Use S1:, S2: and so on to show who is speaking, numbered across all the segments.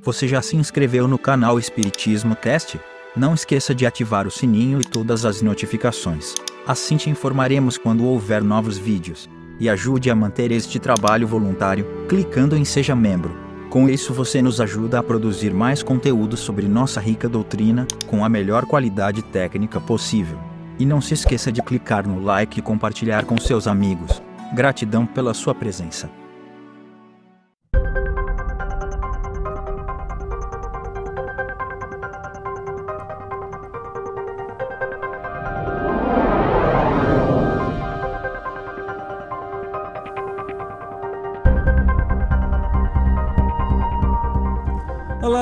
S1: Você já se inscreveu no canal Espiritismo Cast? Não esqueça de ativar o sininho e todas as notificações. Assim te informaremos quando houver novos vídeos. E ajude a manter este trabalho voluntário, clicando em Seja Membro. Com isso você nos ajuda a produzir mais conteúdo sobre nossa rica doutrina, com a melhor qualidade técnica possível. E não se esqueça de clicar no like e compartilhar com seus amigos. Gratidão pela sua presença.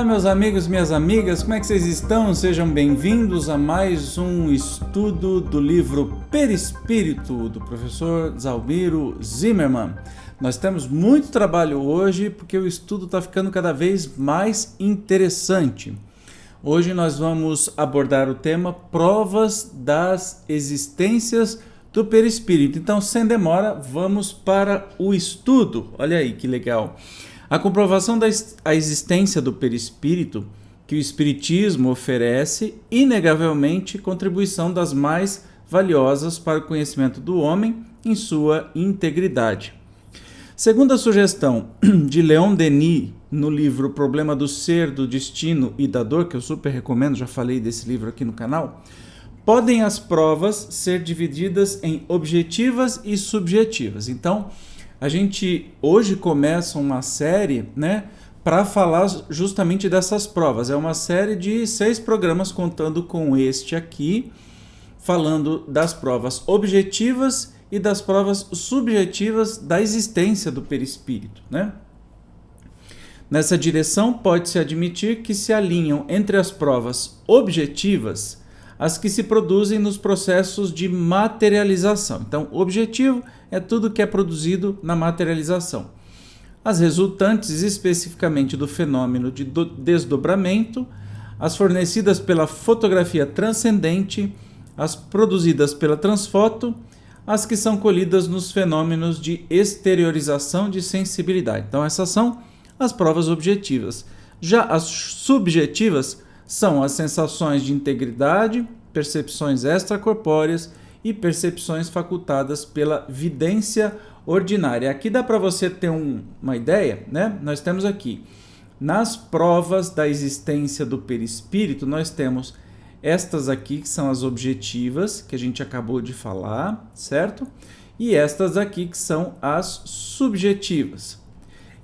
S2: Olá meus amigos, minhas amigas, como é que vocês estão? Sejam bem-vindos a mais um estudo do livro Perispírito, do professor Zalmiro Zimmermann. Nós temos muito trabalho hoje porque o estudo está ficando cada vez mais interessante. Hoje nós vamos abordar o tema Provas das Existências do Perispírito. Então, sem demora, vamos para o estudo. Olha aí que legal! A comprovação da existência do perispírito que o Espiritismo oferece, inegavelmente, contribuição das mais valiosas para o conhecimento do homem em sua integridade. Segundo a sugestão de Leon Denis, no livro Problema do Ser, do Destino e da Dor, que eu super recomendo, já falei desse livro aqui no canal, podem as provas ser divididas em objetivas e subjetivas. Então, a gente hoje começa uma série, para falar justamente dessas provas. É uma série de 6 programas, contando com este aqui, falando das provas objetivas e das provas subjetivas da existência do perispírito, Nessa direção, pode-se admitir que se alinham entre as provas objetivas as que se produzem nos processos de materialização. Então, objetivo é tudo que é produzido na materialização. As resultantes especificamente do fenômeno de desdobramento, as fornecidas pela fotografia transcendente, as produzidas pela transfoto, as que são colhidas nos fenômenos de exteriorização de sensibilidade. Então, essas são as provas objetivas. Já as subjetivas são as sensações de integridade, percepções extracorpóreas e percepções facultadas pela vidência ordinária. Aqui dá para você ter uma ideia, Nós temos aqui, nas provas da existência do perispírito, nós temos estas aqui, que são as objetivas, que a gente acabou de falar, certo? E estas aqui, que são as subjetivas.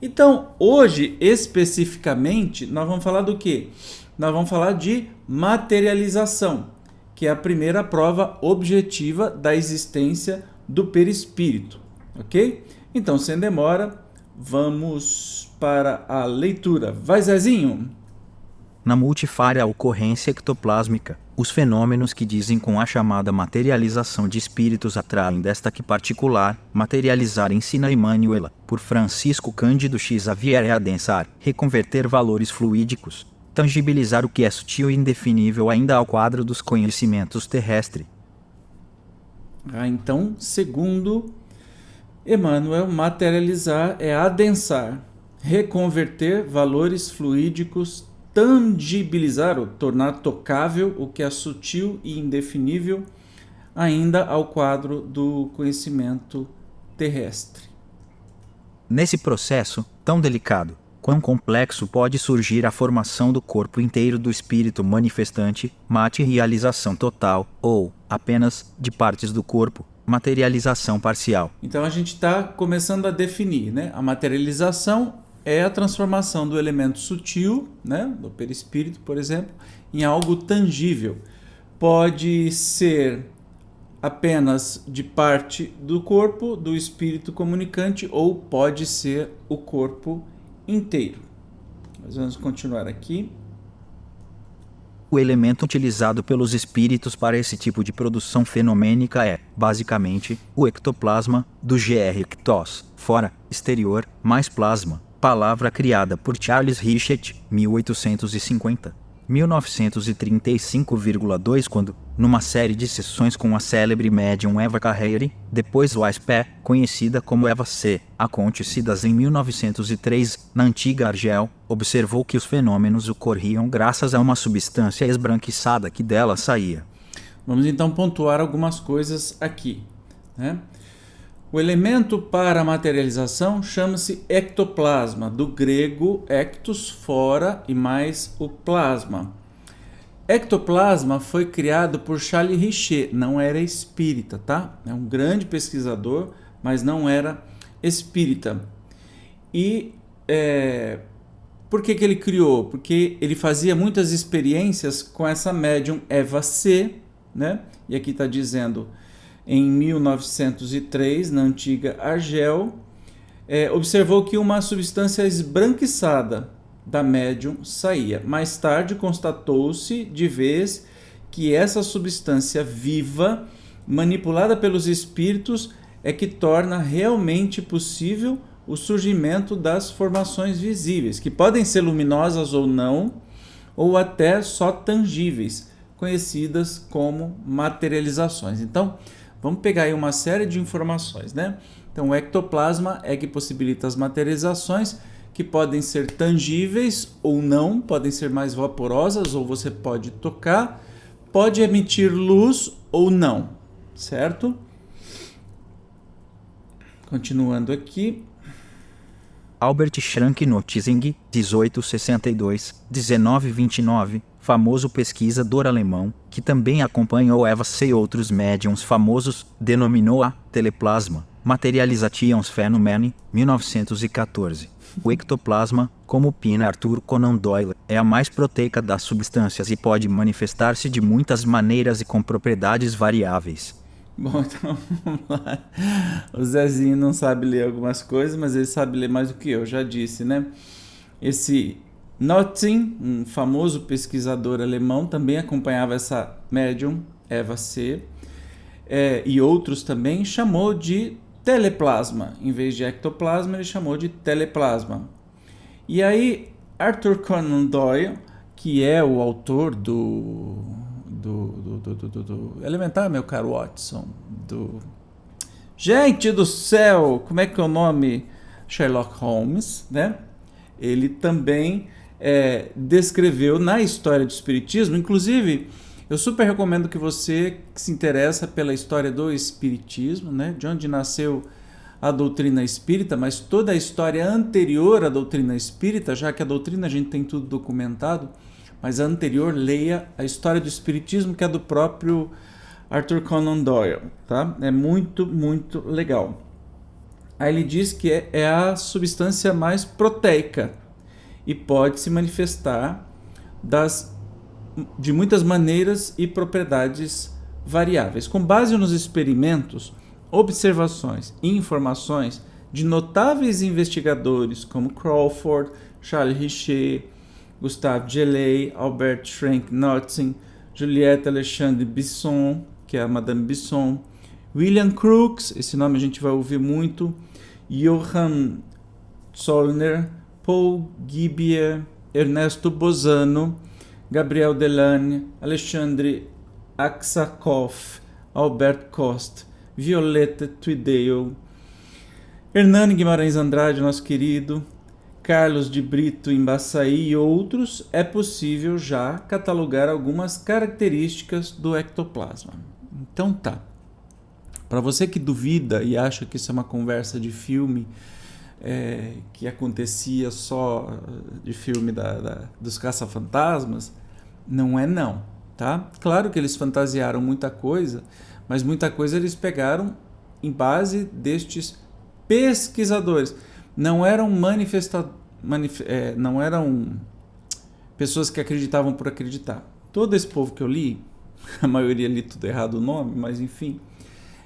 S2: Então, hoje, especificamente, nós vamos falar do quê? Nós vamos falar de materialização, que é a primeira prova objetiva da existência do perispírito, ok? Então, sem demora, vamos para a leitura. Vai, Zezinho!
S1: Na multifária ocorrência ectoplásmica, os fenômenos que dizem com a chamada materialização de espíritos atraem desta que particular, materializar ensina Emmanuel, por Francisco Cândido X Xavier e adensar, reconverter valores fluídicos, tangibilizar o que é sutil e indefinível ainda ao quadro dos conhecimentos terrestres.
S2: Então, segundo Emmanuel, materializar é adensar, reconverter valores fluídicos, tangibilizar ou tornar tocável o que é sutil e indefinível ainda ao quadro do conhecimento terrestre.
S1: Nesse processo tão delicado, quão complexo pode surgir a formação do corpo inteiro do espírito manifestante, materialização total, ou, apenas, de partes do corpo, materialização parcial.
S2: Então a gente está começando a definir, A materialização é a transformação do elemento sutil, do perispírito, por exemplo, em algo tangível. Pode ser apenas de parte do corpo, do espírito comunicante, ou pode ser o corpo inteiro. Nós vamos continuar aqui.
S1: O elemento utilizado pelos espíritos para esse tipo de produção fenomênica é, basicamente, o ectoplasma, do gr ectos, fora, exterior, mais plasma, palavra criada por Charles Richet, 1850. 1935,2 quando, numa série de sessões com a célebre médium Eva Carreire, depois WASP, conhecida como Eva C., acontecidas em 1903, na antiga Argel, observou que os fenômenos ocorriam graças a uma substância esbranquiçada que dela saía.
S2: Vamos então pontuar algumas coisas aqui, né? O elemento para a materialização chama-se ectoplasma, do grego ectos, fora, e mais o plasma. Ectoplasma foi criado por Charles Richer, não era espírita, tá? É um grande pesquisador, mas não era espírita. E por que ele criou? Porque ele fazia muitas experiências com essa médium Eva C., né? E aqui está dizendo, em 1903, na antiga Argel, observou que uma substância esbranquiçada da médium saía. Mais tarde constatou-se de vez que essa substância viva, manipulada pelos espíritos, é que torna realmente possível o surgimento das formações visíveis, que podem ser luminosas ou não, ou até só tangíveis, conhecidas como materializações. Então, vamos pegar aí uma série de informações, né? Então, o ectoplasma é que possibilita as materializações, que podem ser tangíveis ou não, podem ser mais vaporosas ou você pode tocar, pode emitir luz ou não, certo? Continuando aqui.
S1: Albert Schrank Notzing, 1862-1929, famoso pesquisador alemão, que também acompanhou Eva C. e outros médiums famosos, denominou-a teleplasma, materializations Phänomene, 1914. O ectoplasma, como opina Arthur Conan Doyle, é a mais proteica das substâncias e pode manifestar-se de muitas maneiras e com propriedades variáveis.
S2: Bom, então vamos lá. O Zezinho não sabe ler algumas coisas, mas ele sabe ler mais do que eu, já disse, né? Esse Notzing, um famoso pesquisador alemão, também acompanhava essa médium, Eva C., e outros também, chamou de teleplasma. Em vez de ectoplasma, ele chamou de teleplasma. E aí, Arthur Conan Doyle, que é o autor do Elementar, meu caro Watson, Gente do céu, como é que é o nome? Sherlock Holmes, né? Ele também descreveu na história do espiritismo, inclusive, eu super recomendo que você que se interessa pela história do espiritismo, né? De onde nasceu a doutrina espírita, mas toda a história anterior à doutrina espírita, já que a doutrina a gente tem tudo documentado, mas a anterior, leia a história do espiritismo, que é do próprio Arthur Conan Doyle, tá? É muito, muito legal. Aí ele diz que é a substância mais proteica e pode se manifestar de muitas maneiras e propriedades variáveis. Com base nos experimentos, observações e informações de notáveis investigadores como Crawford, Charles Richer, Gustave Gelée, Albert Schrank Notzing, Juliette Alexandre Bisson, que é a Madame Bisson, William Crookes, esse nome a gente vai ouvir muito, Johann Zollner, Paul Gibier, Ernesto Bozano, Gabriel Delanne, Alexandre Aksakov, Albert Coste, Violeta Tweedale, Hernani Guimarães Andrade, nosso querido, Carlos de Brito Embaçaí e outros, é possível já catalogar algumas características do ectoplasma. Então tá. Para você que duvida e acha que isso é uma conversa de filme, que acontecia só de filme dos caça-fantasmas, não é não, tá? Claro que eles fantasiaram muita coisa, mas muita coisa eles pegaram em base destes pesquisadores. Não eram não eram pessoas que acreditavam por acreditar. Todo esse povo que eu li, a maioria li tudo errado o nome, mas enfim,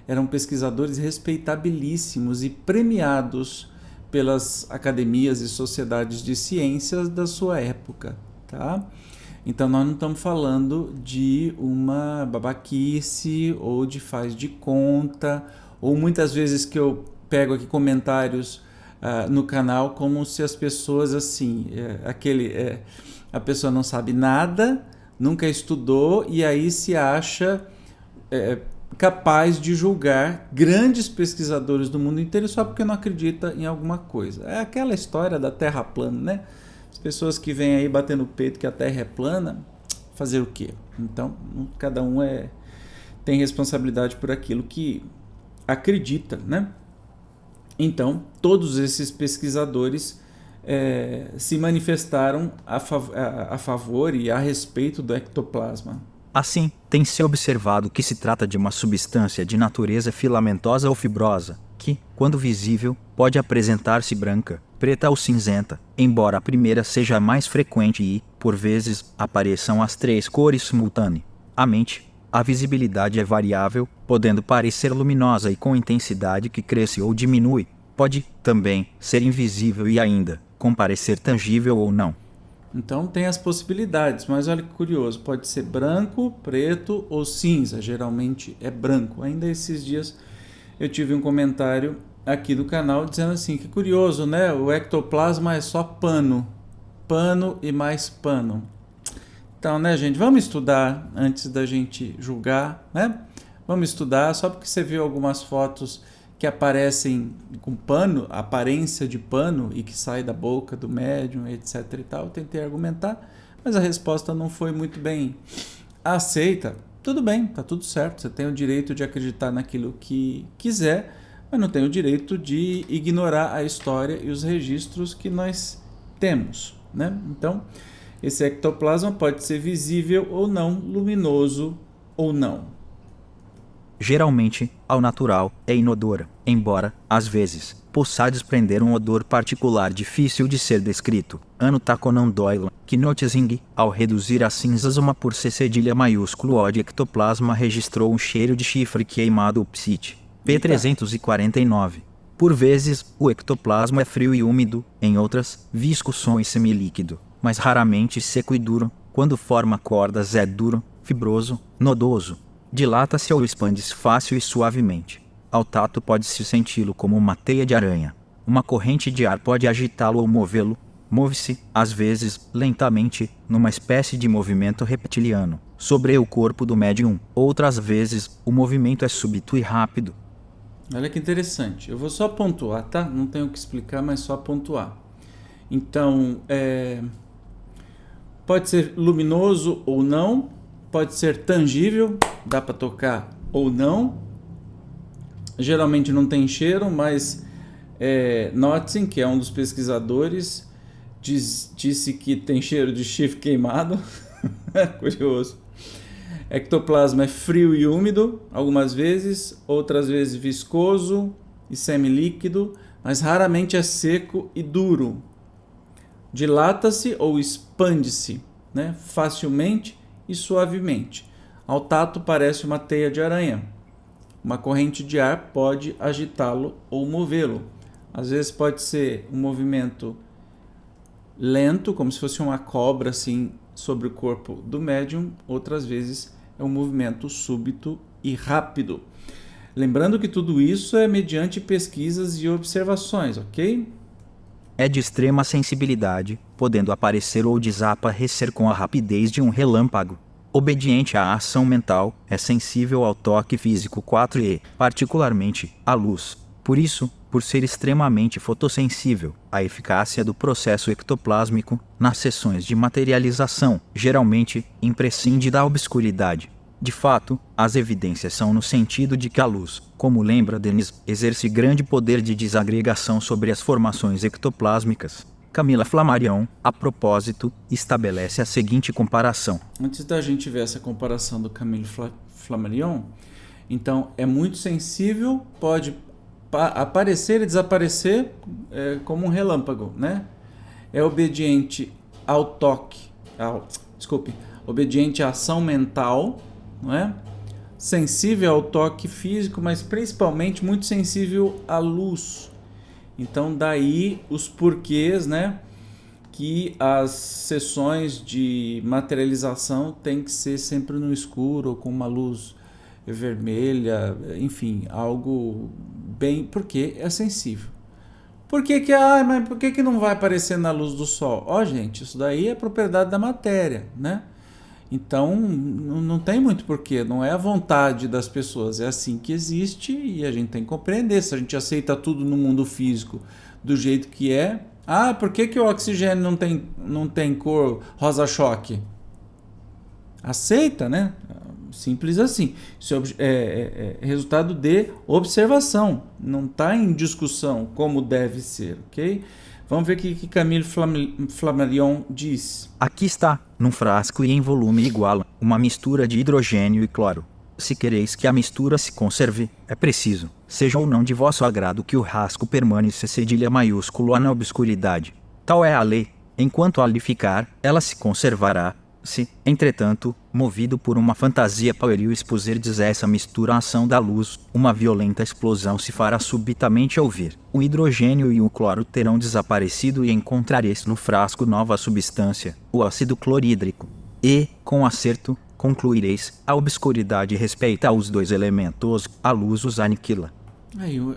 S2: eram pesquisadores respeitabilíssimos e premiados pelas academias e sociedades de ciências da sua época, tá? Então nós não estamos falando de uma babaquice ou de faz de conta, ou muitas vezes que eu pego aqui comentários no canal como se as pessoas assim, a pessoa não sabe nada, nunca estudou e aí se acha capaz de julgar grandes pesquisadores do mundo inteiro só porque não acredita em alguma coisa. É aquela história da Terra plana, né? As pessoas que vêm aí bater no peito que a Terra é plana, fazer o quê? Então, cada um tem responsabilidade por aquilo que acredita, né? Então, todos esses pesquisadores se manifestaram a favor e a respeito do ectoplasma.
S1: Assim, tem-se observado que se trata de uma substância de natureza filamentosa ou fibrosa, que, quando visível, pode apresentar-se branca, preta ou cinzenta, embora a primeira seja a mais frequente e, por vezes, apareçam as 3 cores simultaneamente. A visibilidade é variável, podendo parecer luminosa e com intensidade que cresce ou diminui. Pode, também, ser invisível e ainda, com parecer tangível ou não.
S2: Então tem as possibilidades, mas olha que curioso, pode ser branco, preto ou cinza, geralmente é branco. Ainda esses dias eu tive um comentário aqui do canal dizendo assim, que curioso, né? O ectoplasma é só pano e mais pano. Então, né, gente, vamos estudar antes da gente julgar, né? Vamos estudar, só porque você viu algumas fotos que aparecem com pano, aparência de pano e que sai da boca do médium, etc e tal. Eu tentei argumentar, mas a resposta não foi muito bem aceita. Tudo bem, tá tudo certo. Você tem o direito de acreditar naquilo que quiser, mas não tem o direito de ignorar a história e os registros que nós temos, né? Então, esse ectoplasma pode ser visível ou não, luminoso ou não.
S1: Geralmente, ao natural, é inodora, embora, às vezes, possa desprender um odor particular difícil de ser descrito. Anota Conan Doyle, que Noticing, ao reduzir as cinzas uma por C cedilha maiúsculo O de ectoplasma registrou um cheiro de chifre queimado psit. P349. Por vezes, o ectoplasma é frio e úmido, em outras, viscoso e semilíquido, mas raramente seco e duro. Quando forma cordas é duro, fibroso, nodoso. Dilata-se ou expande-se fácil e suavemente. Ao tato pode-se senti-lo como uma teia de aranha. Uma corrente de ar pode agitá-lo ou movê-lo. Move-se, às vezes, lentamente, numa espécie de movimento reptiliano, sobre o corpo do médium. Outras vezes, o movimento é súbito e rápido.
S2: Olha que interessante. Eu vou só pontuar, tá? Não tenho o que explicar, mas só pontuar. Então, pode ser luminoso ou não, pode ser tangível, dá para tocar ou não. Geralmente não tem cheiro, mas Notzing, que é um dos pesquisadores, disse que tem cheiro de chifre queimado. Curioso. Ectoplasma é frio e úmido, algumas vezes, outras vezes viscoso e semilíquido, mas raramente é seco e duro. Dilata-se ou expande-se, né, facilmente e suavemente. Ao tato parece uma teia de aranha. Uma corrente de ar pode agitá-lo ou movê-lo. Às vezes pode ser um movimento lento, como se fosse uma cobra assim sobre o corpo do médium. Outras vezes é um movimento súbito e rápido. Lembrando que tudo isso é mediante pesquisas e observações, ok?
S1: É de extrema sensibilidade, podendo aparecer ou desaparecer com a rapidez de um relâmpago. Obediente à ação mental, é sensível ao toque físico 4E, particularmente à luz. Por isso, por ser extremamente fotossensível, a eficácia do processo ectoplásmico, nas sessões de materialização, geralmente, imprescinde da obscuridade. De fato, as evidências são no sentido de que a luz, como lembra Denis, exerce grande poder de desagregação sobre as formações ectoplásmicas. Camila Flammarion, a propósito, estabelece a seguinte comparação.
S2: Antes da gente ver essa comparação do Camille Flammarion, então é muito sensível, pode aparecer e desaparecer como um relâmpago, né? É obediente ao toque, obediente à ação mental, não é? Sensível ao toque físico, mas principalmente muito sensível à luz. Então daí os porquês, né, que as sessões de materialização tem que ser sempre no escuro ou com uma luz vermelha, enfim, algo bem, porque é sensível. Por que mas por que não vai aparecer na luz do sol? Gente, isso daí é propriedade da matéria, né? Então, não tem muito porquê, não é a vontade das pessoas, é assim que existe e a gente tem que compreender. Se a gente aceita tudo no mundo físico do jeito que é, por que o oxigênio não tem cor rosa-choque? Aceita, né? Simples assim. Isso é resultado de observação, não está em discussão como deve ser, ok? Vamos ver o que Camille Flammarion diz.
S1: Aqui está, num frasco e em volume igual, uma mistura de hidrogênio e cloro. Se quereis que a mistura se conserve, é preciso, seja ou não de vosso agrado, que o rasco permaneça cedilha maiúsculo na obscuridade. Tal é a lei. Enquanto ali ficar, ela se conservará. Se, entretanto, movido por uma fantasia pueril expuserdes essa mistura à ação da luz, uma violenta explosão se fará subitamente ouvir. O hidrogênio e o cloro terão desaparecido e encontrareis no frasco nova substância, o ácido clorídrico. E, com acerto, concluireis, a obscuridade respeita os dois elementos, a luz os aniquila.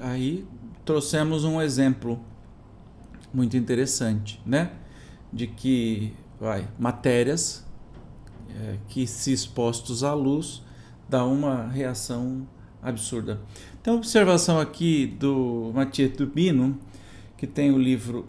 S2: Aí trouxemos um exemplo muito interessante, né? De que matérias que, se expostos à luz, dá uma reação absurda. Então, observação aqui do Mathieu Tubino, que tem o livro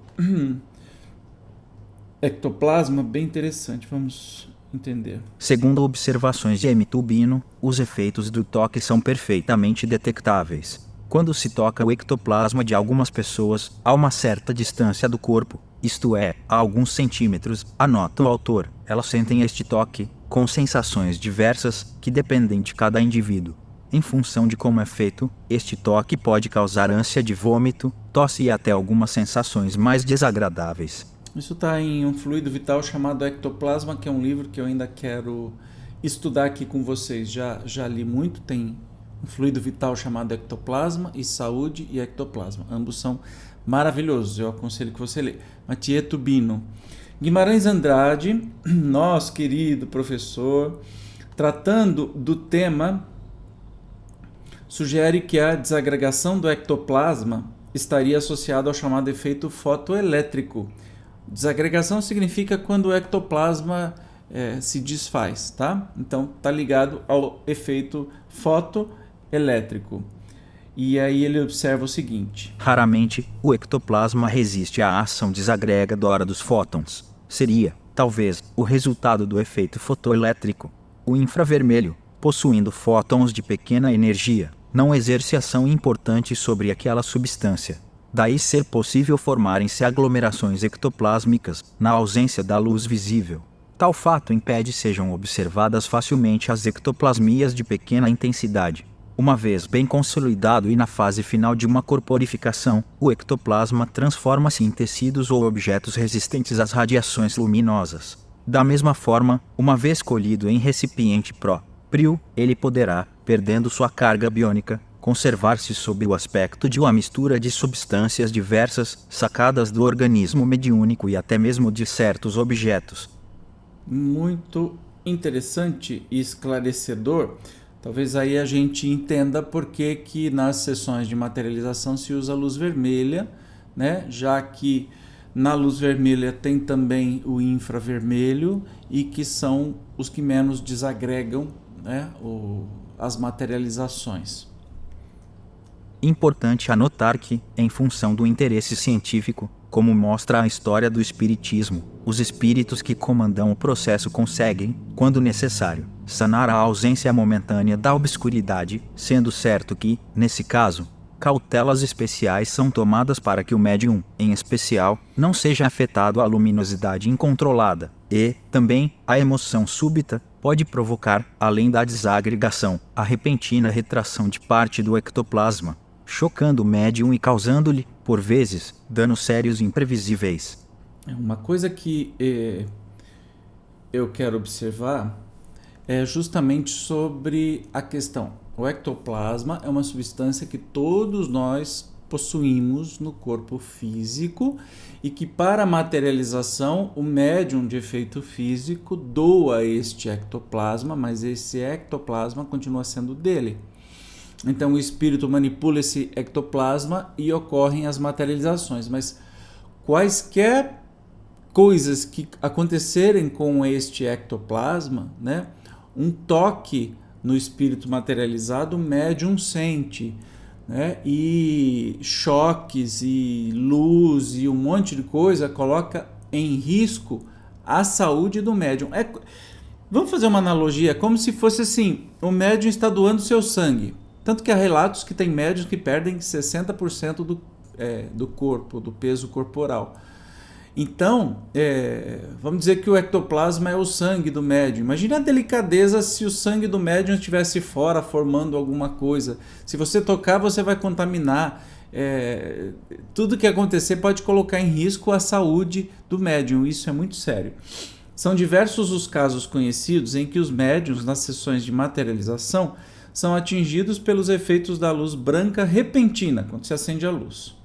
S2: Ectoplasma, bem interessante, vamos entender.
S1: Segundo observações de M. Tubino, os efeitos do toque são perfeitamente detectáveis. Quando se toca o ectoplasma de algumas pessoas, a uma certa distância do corpo, isto é, a alguns centímetros, anota o autor, elas sentem este toque, com sensações diversas, que dependem de cada indivíduo. Em função de como é feito, este toque pode causar ânsia de vômito, tosse e até algumas sensações mais desagradáveis.
S2: Isso está em um fluido vital chamado Ectoplasma, que é um livro que eu ainda quero estudar aqui com vocês. Já li muito, tem um fluido vital chamado Ectoplasma e Saúde e Ectoplasma. Ambos são maravilhosos, eu aconselho que você leia. Mathieu Tubino. Guimarães Andrade, nosso querido professor, tratando do tema, sugere que a desagregação do ectoplasma estaria associada ao chamado efeito fotoelétrico. Desagregação significa quando o ectoplasma se desfaz, tá? Então, está ligado ao efeito fotoelétrico. E aí ele observa o seguinte:
S1: raramente, o ectoplasma resiste à ação desagregadora dos fótons. Seria, talvez, o resultado do efeito fotoelétrico. O infravermelho, possuindo fótons de pequena energia, não exerce ação importante sobre aquela substância. Daí ser possível formarem-se aglomerações ectoplásmicas, na ausência da luz visível. Tal fato impede sejam observadas facilmente as ectoplasmias de pequena intensidade. Uma vez bem consolidado e na fase final de uma corporificação, o ectoplasma transforma-se em tecidos ou objetos resistentes às radiações luminosas. Da mesma forma, uma vez colhido em recipiente próprio, ele poderá, perdendo sua carga biônica, conservar-se sob o aspecto de uma mistura de substâncias diversas, sacadas do organismo mediúnico e até mesmo de certos objetos.
S2: Muito interessante e esclarecedor. Talvez aí a gente entenda por que nas sessões de materialização se usa a luz vermelha, né? Já que na luz vermelha tem também o infravermelho e que são os que menos desagregam, né, as materializações.
S1: Importante anotar que, em função do interesse científico, como mostra a história do espiritismo, os espíritos que comandam o processo conseguem, quando necessário, sanar a ausência momentânea da obscuridade, sendo certo que, nesse caso, cautelas especiais são tomadas para que o médium, em especial, não seja afetado à luminosidade incontrolada, e, também, a emoção súbita pode provocar, além da desagregação, a repentina retração de parte do ectoplasma, chocando o médium e causando-lhe, por vezes, danos sérios e imprevisíveis.
S2: Uma coisa que eu quero observar é justamente sobre a questão. O ectoplasma é uma substância que todos nós possuímos no corpo físico e que, para a materialização, o médium de efeito físico doa este ectoplasma, mas esse ectoplasma continua sendo dele. Então o espírito manipula esse ectoplasma e ocorrem as materializações, mas quaisquer coisas que acontecerem com este ectoplasma, né? Um toque no espírito materializado, o médium sente, né? E choques e luz e um monte de coisa coloca em risco a saúde do médium. Vamos fazer uma analogia, como se fosse assim, o médium está doando seu sangue. Tanto que há relatos que tem médiums que perdem 60% do corpo, do peso corporal. Então, vamos dizer que o ectoplasma é o sangue do médium. Imagine a delicadeza se o sangue do médium estivesse fora, formando alguma coisa. Se você tocar, você vai contaminar. Tudo que acontecer pode colocar em risco a saúde do médium. Isso é muito sério. São diversos os casos conhecidos em que os médiuns, nas sessões de materialização, são atingidos pelos efeitos da luz branca repentina, quando se acende a luz.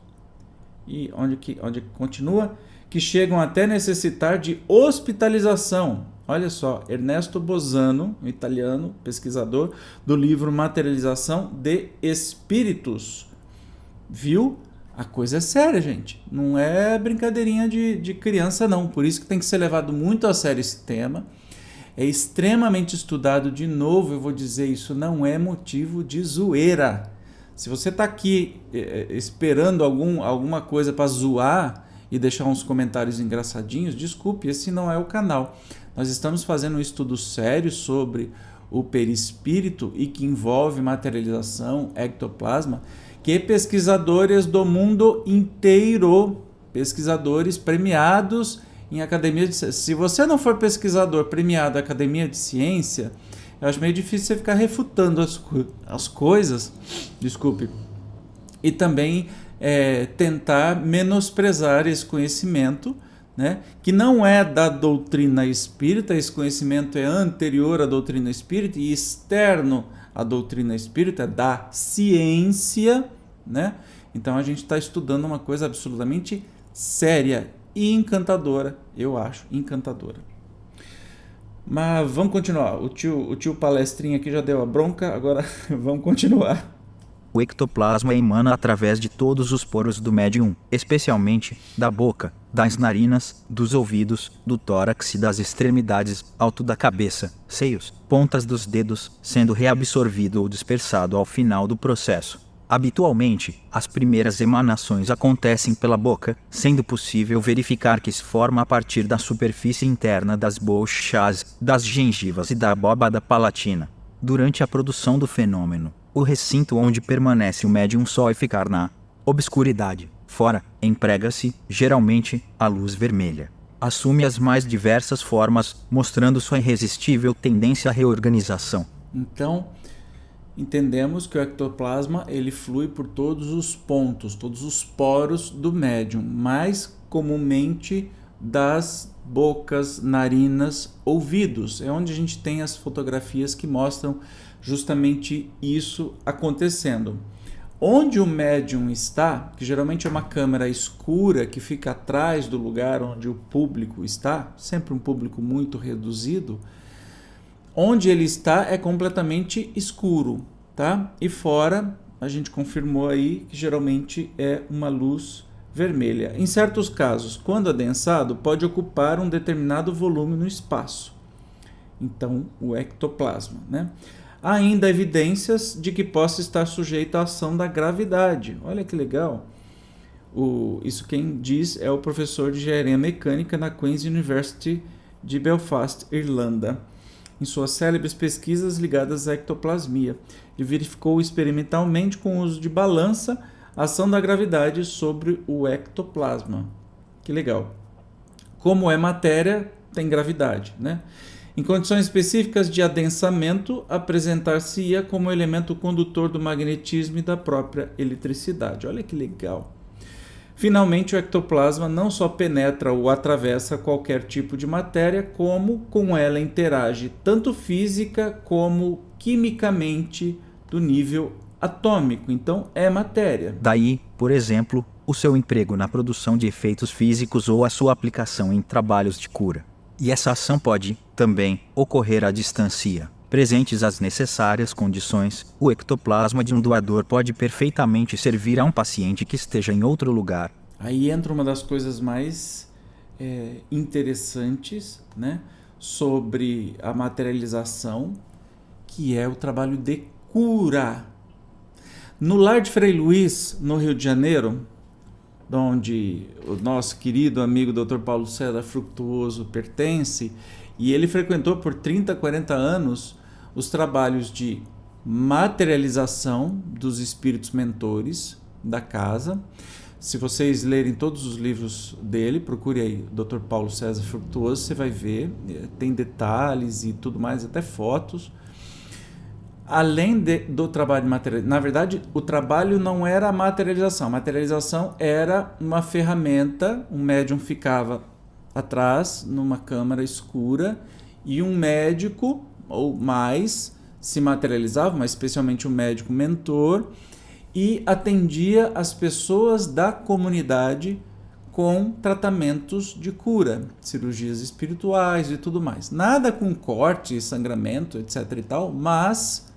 S2: E onde continua? Que chegam até necessitar de hospitalização. Olha só, Ernesto Bosano, um italiano, pesquisador do livro Materialização de Espíritos. Viu? A coisa é séria, gente. Não é brincadeirinha de criança, não. Por isso que tem que ser levado muito a sério esse tema. É extremamente estudado. De novo, eu vou dizer, isso não é motivo de zoeira. Se você está aqui esperando alguma coisa para zoar e deixar uns comentários engraçadinhos, desculpe, esse não é o canal. Nós estamos fazendo um estudo sério sobre o perispírito e que envolve materialização, ectoplasma, que pesquisadores do mundo inteiro, pesquisadores premiados em academia de ciência. Se você não for pesquisador premiado em academia de ciência, eu acho meio difícil você ficar refutando as coisas, desculpe, e também tentar menosprezar esse conhecimento, né, que não é da doutrina espírita. Esse conhecimento é anterior à doutrina espírita e externo à doutrina espírita, da ciência, né? Então a gente está estudando uma coisa absolutamente séria e encantadora, eu acho, encantadora. Mas vamos continuar. O tio palestrinha aqui já deu a bronca, agora vamos continuar.
S1: O ectoplasma emana através de todos os poros do médium, especialmente da boca, das narinas, dos ouvidos, do tórax e das extremidades, alto da cabeça, seios, pontas dos dedos, sendo reabsorvido ou dispersado ao final do processo. Habitualmente, as primeiras emanações acontecem pela boca, sendo possível verificar que se forma a partir da superfície interna das bochechas, das gengivas e da abóbada palatina. Durante a produção do fenômeno, o recinto onde permanece o médium só é ficar na obscuridade. Fora, emprega-se, geralmente, a luz vermelha. Assume as mais diversas formas, mostrando sua irresistível tendência à reorganização.
S2: Então, entendemos que o ectoplasma ele flui por todos os pontos, todos os poros do médium, mais comumente das bocas, narinas, ouvidos. É onde a gente tem as fotografias que mostram justamente isso acontecendo. Onde o médium está, que geralmente é uma câmera escura que fica atrás do lugar onde o público está, sempre um público muito reduzido, onde ele está é completamente escuro, tá? E fora, a gente confirmou aí que geralmente é uma luz vermelha. Em certos casos, quando adensado, pode ocupar um determinado volume no espaço. Então, o ectoplasma, né? Há ainda evidências de que possa estar sujeito à ação da gravidade. Olha que legal. Isso quem diz é o professor de engenharia mecânica na Queen's University de Belfast, Irlanda. Em suas célebres pesquisas ligadas à ectoplasmia, ele verificou experimentalmente com o uso de balança a ação da gravidade sobre o ectoplasma. Que legal. Como é matéria, tem gravidade, né? Em condições específicas de adensamento, apresentar-se-ia como elemento condutor do magnetismo e da própria eletricidade. Olha que legal. Finalmente, o ectoplasma não só penetra ou atravessa qualquer tipo de matéria, como com ela interage tanto física como quimicamente do nível atômico. Então, é matéria.
S1: Daí, por exemplo, o seu emprego na produção de efeitos físicos ou a sua aplicação em trabalhos de cura. E essa ação pode, também, ocorrer à distância. Presentes as necessárias condições, o ectoplasma de um doador pode perfeitamente servir a um paciente que esteja em outro lugar.
S2: Aí entra uma das coisas mais interessantes, né, sobre a materialização, que é o trabalho de cura. No Lar de Frei Luís, no Rio de Janeiro, onde o nosso querido amigo Dr. Paulo César Fructuoso pertence, e ele frequentou por 30, 40 anos os trabalhos de materialização dos espíritos mentores da casa. Se vocês lerem todos os livros dele, procure aí Dr. Paulo César Fructuoso, você vai ver, tem detalhes e tudo mais, até fotos. Além do trabalho de materialização, na verdade, o trabalho não era a materialização era uma ferramenta, um médium ficava atrás, numa câmara escura, e um médico, ou mais, se materializava, mas especialmente um médico mentor, e atendia as pessoas da comunidade com tratamentos de cura, cirurgias espirituais e tudo mais. Nada com corte, sangramento, etc. e tal, mas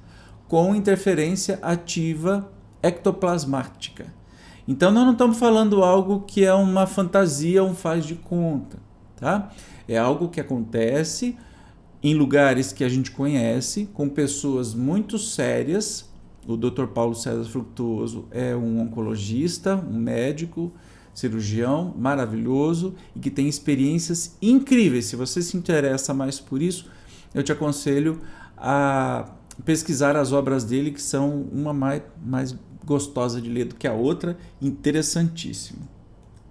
S2: com interferência ativa ectoplasmática. Então nós não estamos falando algo que é uma fantasia, um faz de conta, tá? É algo que acontece em lugares que a gente conhece, com pessoas muito sérias. O Dr. Paulo César Fructuoso é um oncologista, um médico, cirurgião maravilhoso e que tem experiências incríveis. Se você se interessa mais por isso, eu te aconselho a pesquisar as obras dele, que são uma mais gostosa de ler do que a outra, interessantíssimo.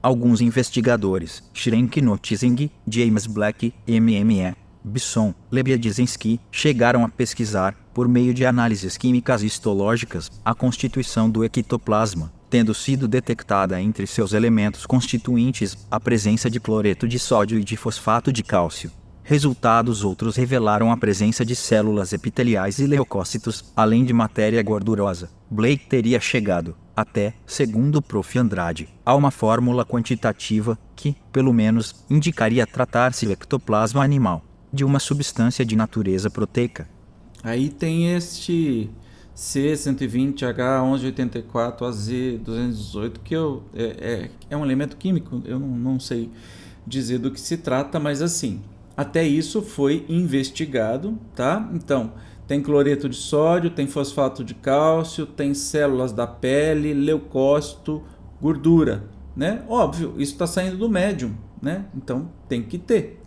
S1: Alguns investigadores, Schrenk Notzing, James Black, MME, Bisson, Lebedinsky, chegaram a pesquisar, por meio de análises químicas e histológicas, a constituição do ectoplasma, tendo sido detectada entre seus elementos constituintes a presença de cloreto de sódio e de fosfato de cálcio. Resultados outros revelaram a presença de células epiteliais e leucócitos, além de matéria gordurosa. Blake teria chegado, até, segundo o Prof. Andrade, a uma fórmula quantitativa que, pelo menos, indicaria tratar-se o ectoplasma animal, de uma substância de natureza proteica.
S2: Aí tem este C120H1184AZ218, que é um elemento químico, eu não sei dizer do que se trata, mas assim, até isso foi investigado, tá? Então, tem cloreto de sódio, tem fosfato de cálcio, tem células da pele, leucócito, gordura, né? Óbvio, isso está saindo do médium, né? Então, tem que ter.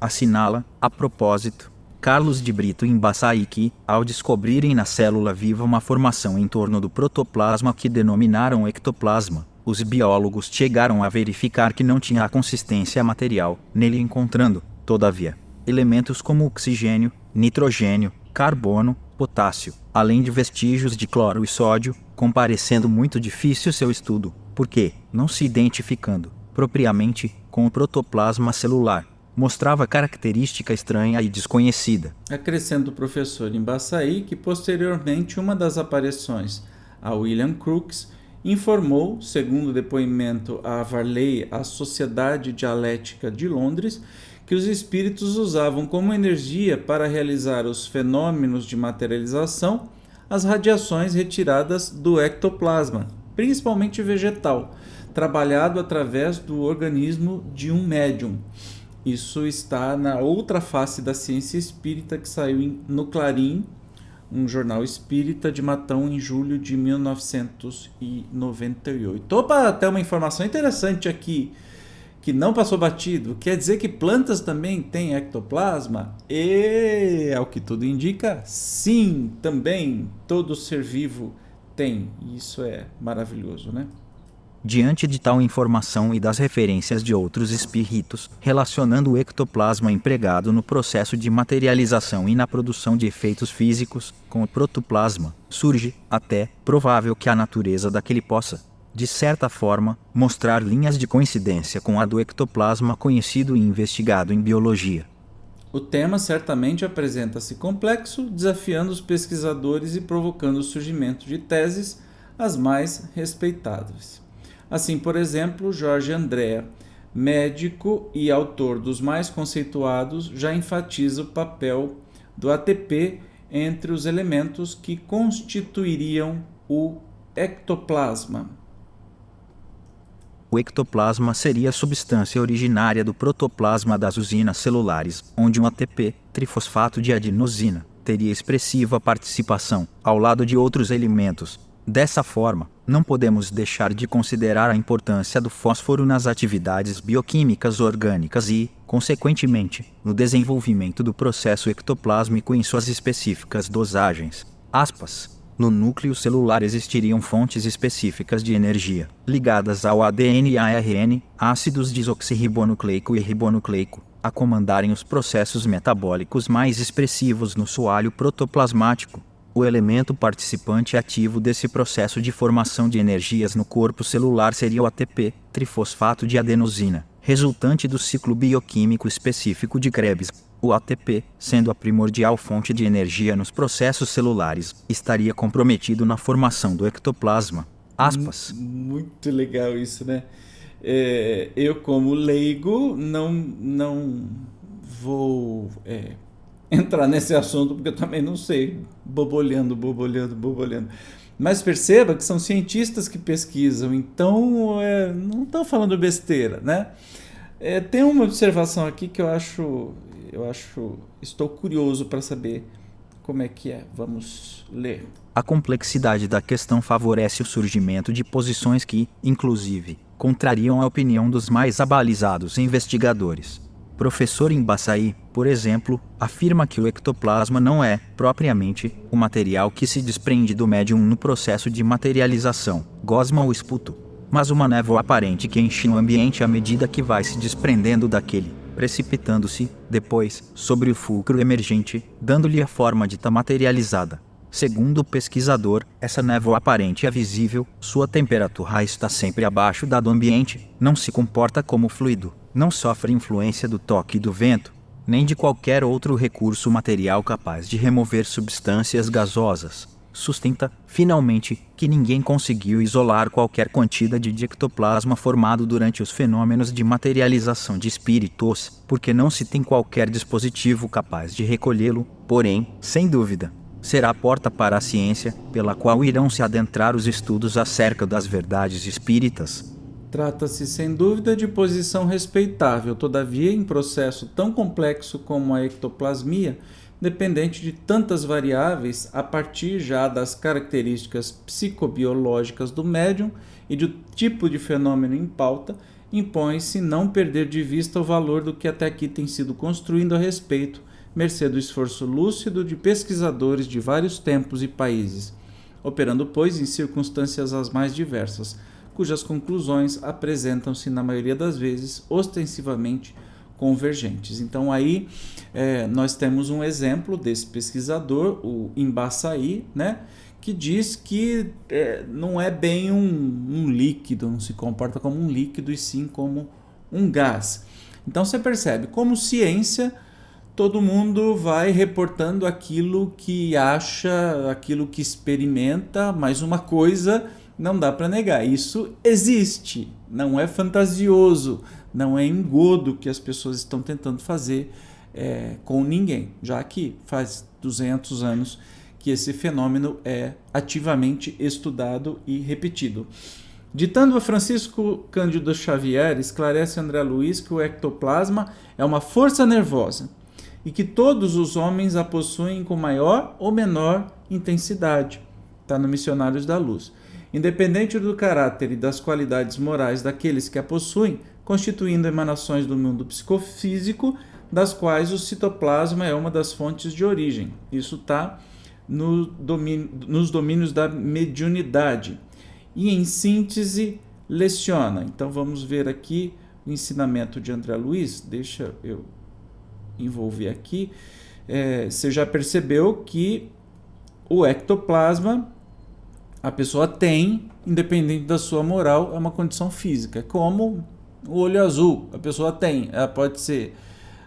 S1: Assinala, a propósito, Carlos de Brito e Embaçaí que, ao descobrirem na célula viva uma formação em torno do protoplasma que denominaram ectoplasma, os biólogos chegaram a verificar que não tinha a consistência material nele, encontrando, todavia, elementos como oxigênio, nitrogênio, carbono, potássio, além de vestígios de cloro e sódio, comparecendo muito difícil seu estudo, porque, não se identificando, propriamente, com o protoplasma celular, mostrava característica estranha e desconhecida.
S2: Acrescenta o professor Embaçaí que, posteriormente, uma das aparições a William Crookes informou, segundo o depoimento a Varley, a Sociedade Dialética de Londres, que os espíritos usavam como energia para realizar os fenômenos de materialização as radiações retiradas do ectoplasma, principalmente vegetal, trabalhado através do organismo de um médium. Isso está na outra face da ciência espírita, que saiu no Clarim, um jornal espírita de Matão, em julho de 1998. Opa, até uma informação interessante aqui, que não passou batido. Quer dizer que plantas também têm ectoplasma? E, ao que tudo indica, sim, também. Todo ser vivo tem. Isso é maravilhoso, né?
S1: Diante de tal informação e das referências de outros espíritos relacionando o ectoplasma empregado no processo de materialização e na produção de efeitos físicos com o protoplasma, surge, até, provável que a natureza daquele possa, de certa forma, mostrar linhas de coincidência com a do ectoplasma conhecido e investigado em biologia.
S2: O tema certamente apresenta-se complexo, desafiando os pesquisadores e provocando o surgimento de teses as mais respeitadas. Assim, por exemplo, Jorge Andrea, médico e autor dos mais conceituados, já enfatiza o papel do ATP entre os elementos que constituiriam o ectoplasma.
S1: O ectoplasma seria a substância originária do protoplasma das usinas celulares, onde um ATP, trifosfato de adenosina, teria expressiva participação, ao lado de outros elementos. Dessa forma, não podemos deixar de considerar a importância do fósforo nas atividades bioquímicas orgânicas e, consequentemente, no desenvolvimento do processo ectoplásmico em suas específicas dosagens. No núcleo celular existiriam fontes específicas de energia, ligadas ao ADN e ARN, ácidos desoxirribonucleico e ribonucleico, a comandarem os processos metabólicos mais expressivos no soalho protoplasmático. O elemento participante ativo desse processo de formação de energias no corpo celular seria o ATP, trifosfato de adenosina, resultante do ciclo bioquímico específico de Krebs. O ATP, sendo a primordial fonte de energia nos processos celulares, estaria comprometido na formação do ectoplasma.
S2: Muito legal isso, né? Eu, como leigo, não vou entrar nesse assunto, porque eu também não sei, bobolhando. Mas perceba que são cientistas que pesquisam, então não estão falando besteira, né? Tem uma observação aqui que estou curioso para saber como é que é. Vamos ler.
S1: A complexidade da questão favorece o surgimento de posições que, inclusive, contrariam a opinião dos mais abalizados investigadores. Professor Imbaçaí, por exemplo, afirma que o ectoplasma não é, propriamente, o material que se desprende do médium no processo de materialização, gosma ou esputo, mas uma névoa aparente que enche o ambiente à medida que vai se desprendendo daquele, precipitando-se, depois, sobre o fulcro emergente, dando-lhe a forma dita materializada. Segundo o pesquisador, essa névoa aparente é visível, sua temperatura está sempre abaixo da do ambiente, não se comporta como fluido, não sofre influência do toque do vento, nem de qualquer outro recurso material capaz de remover substâncias gasosas. Sustenta, finalmente, que ninguém conseguiu isolar qualquer quantidade de ectoplasma formado durante os fenômenos de materialização de espíritos, porque não se tem qualquer dispositivo capaz de recolhê-lo, porém, sem dúvida, será a porta para a ciência, pela qual irão se adentrar os estudos acerca das verdades espíritas.
S2: Trata-se, sem dúvida, de posição respeitável, todavia, em processo tão complexo como a ectoplasmia, dependente de tantas variáveis, a partir já das características psicobiológicas do médium e do tipo de fenômeno em pauta, impõe-se não perder de vista o valor do que até aqui tem sido construindo a respeito, mercê do esforço lúcido de pesquisadores de vários tempos e países, operando, pois, em circunstâncias as mais diversas, cujas conclusões apresentam-se, na maioria das vezes, ostensivamente convergentes. Então aí nós temos um exemplo desse pesquisador, o Imbaçaí, né, que diz que não é bem um líquido, não se comporta como um líquido e sim como um gás. Então você percebe, como ciência, todo mundo vai reportando aquilo que acha, aquilo que experimenta, mas uma coisa não dá para negar, isso existe, não é fantasioso, não é engodo que as pessoas estão tentando fazer com ninguém, já que faz 200 anos que esse fenômeno é ativamente estudado e repetido. Ditando a Francisco Cândido Xavier, esclarece André Luiz que o ectoplasma é uma força nervosa e que todos os homens a possuem com maior ou menor intensidade. Está no Missionários da Luz. Independente do caráter e das qualidades morais daqueles que a possuem, constituindo emanações do mundo psicofísico, das quais o citoplasma é uma das fontes de origem. Isso está nos domínios da mediunidade. E, em síntese, leciona. Então, vamos ver aqui o ensinamento de André Luiz. Deixa eu envolver aqui. Você já percebeu que o ectoplasma a pessoa tem, independente da sua moral, é uma condição física. Como o olho azul, a pessoa tem. Ela pode ser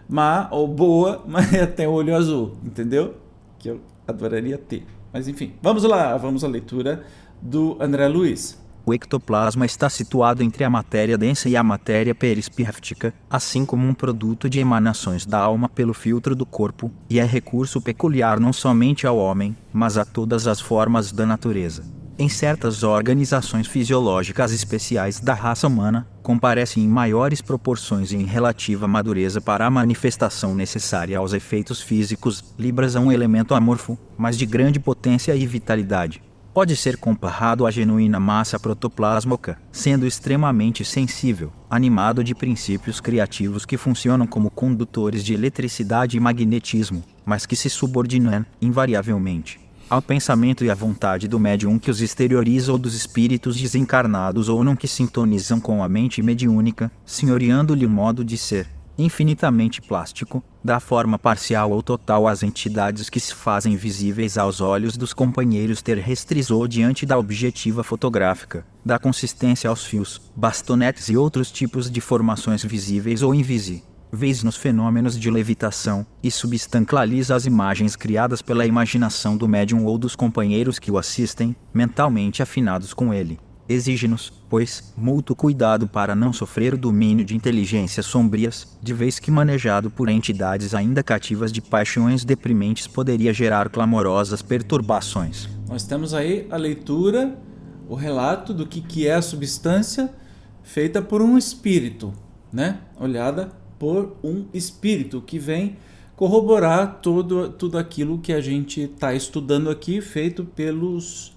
S2: má ou boa, mas ela tem o olho azul, entendeu? Que eu adoraria ter. Mas enfim, vamos lá, vamos à leitura do André Luiz.
S1: O ectoplasma está situado entre a matéria densa e a matéria perispírtica, assim como um produto de emanações da alma pelo filtro do corpo, e é recurso peculiar não somente ao homem, mas a todas as formas da natureza. Em certas organizações fisiológicas especiais da raça humana, comparece em maiores proporções e em relativa madureza para a manifestação necessária aos efeitos físicos. Libras é um elemento amorfo, mas de grande potência e vitalidade. Pode ser comparado à genuína massa protoplasmática, sendo extremamente sensível, animado de princípios criativos que funcionam como condutores de eletricidade e magnetismo, mas que se subordinam, invariavelmente, ao pensamento e à vontade do médium que os exterioriza ou dos espíritos desencarnados ou não que sintonizam com a mente mediúnica, senhoreando-lhe o modo de ser, infinitamente plástico, dá forma parcial ou total às entidades que se fazem visíveis aos olhos dos companheiros terrestres ou diante da objetiva fotográfica, dá consistência aos fios, bastonetes e outros tipos de formações visíveis ou invisíveis nos fenômenos de levitação, e substancializa as imagens criadas pela imaginação do médium ou dos companheiros que o assistem, mentalmente afinados com ele. Exige-nos, pois, mútuo cuidado para não sofrer o domínio de inteligências sombrias, de vez que manejado por entidades ainda cativas de paixões deprimentes poderia gerar clamorosas perturbações.
S2: Nós temos aí a leitura, o relato do que é a substância feita por um espírito, né? Olhada por um espírito que vem corroborar tudo aquilo que a gente está estudando aqui, feito pelos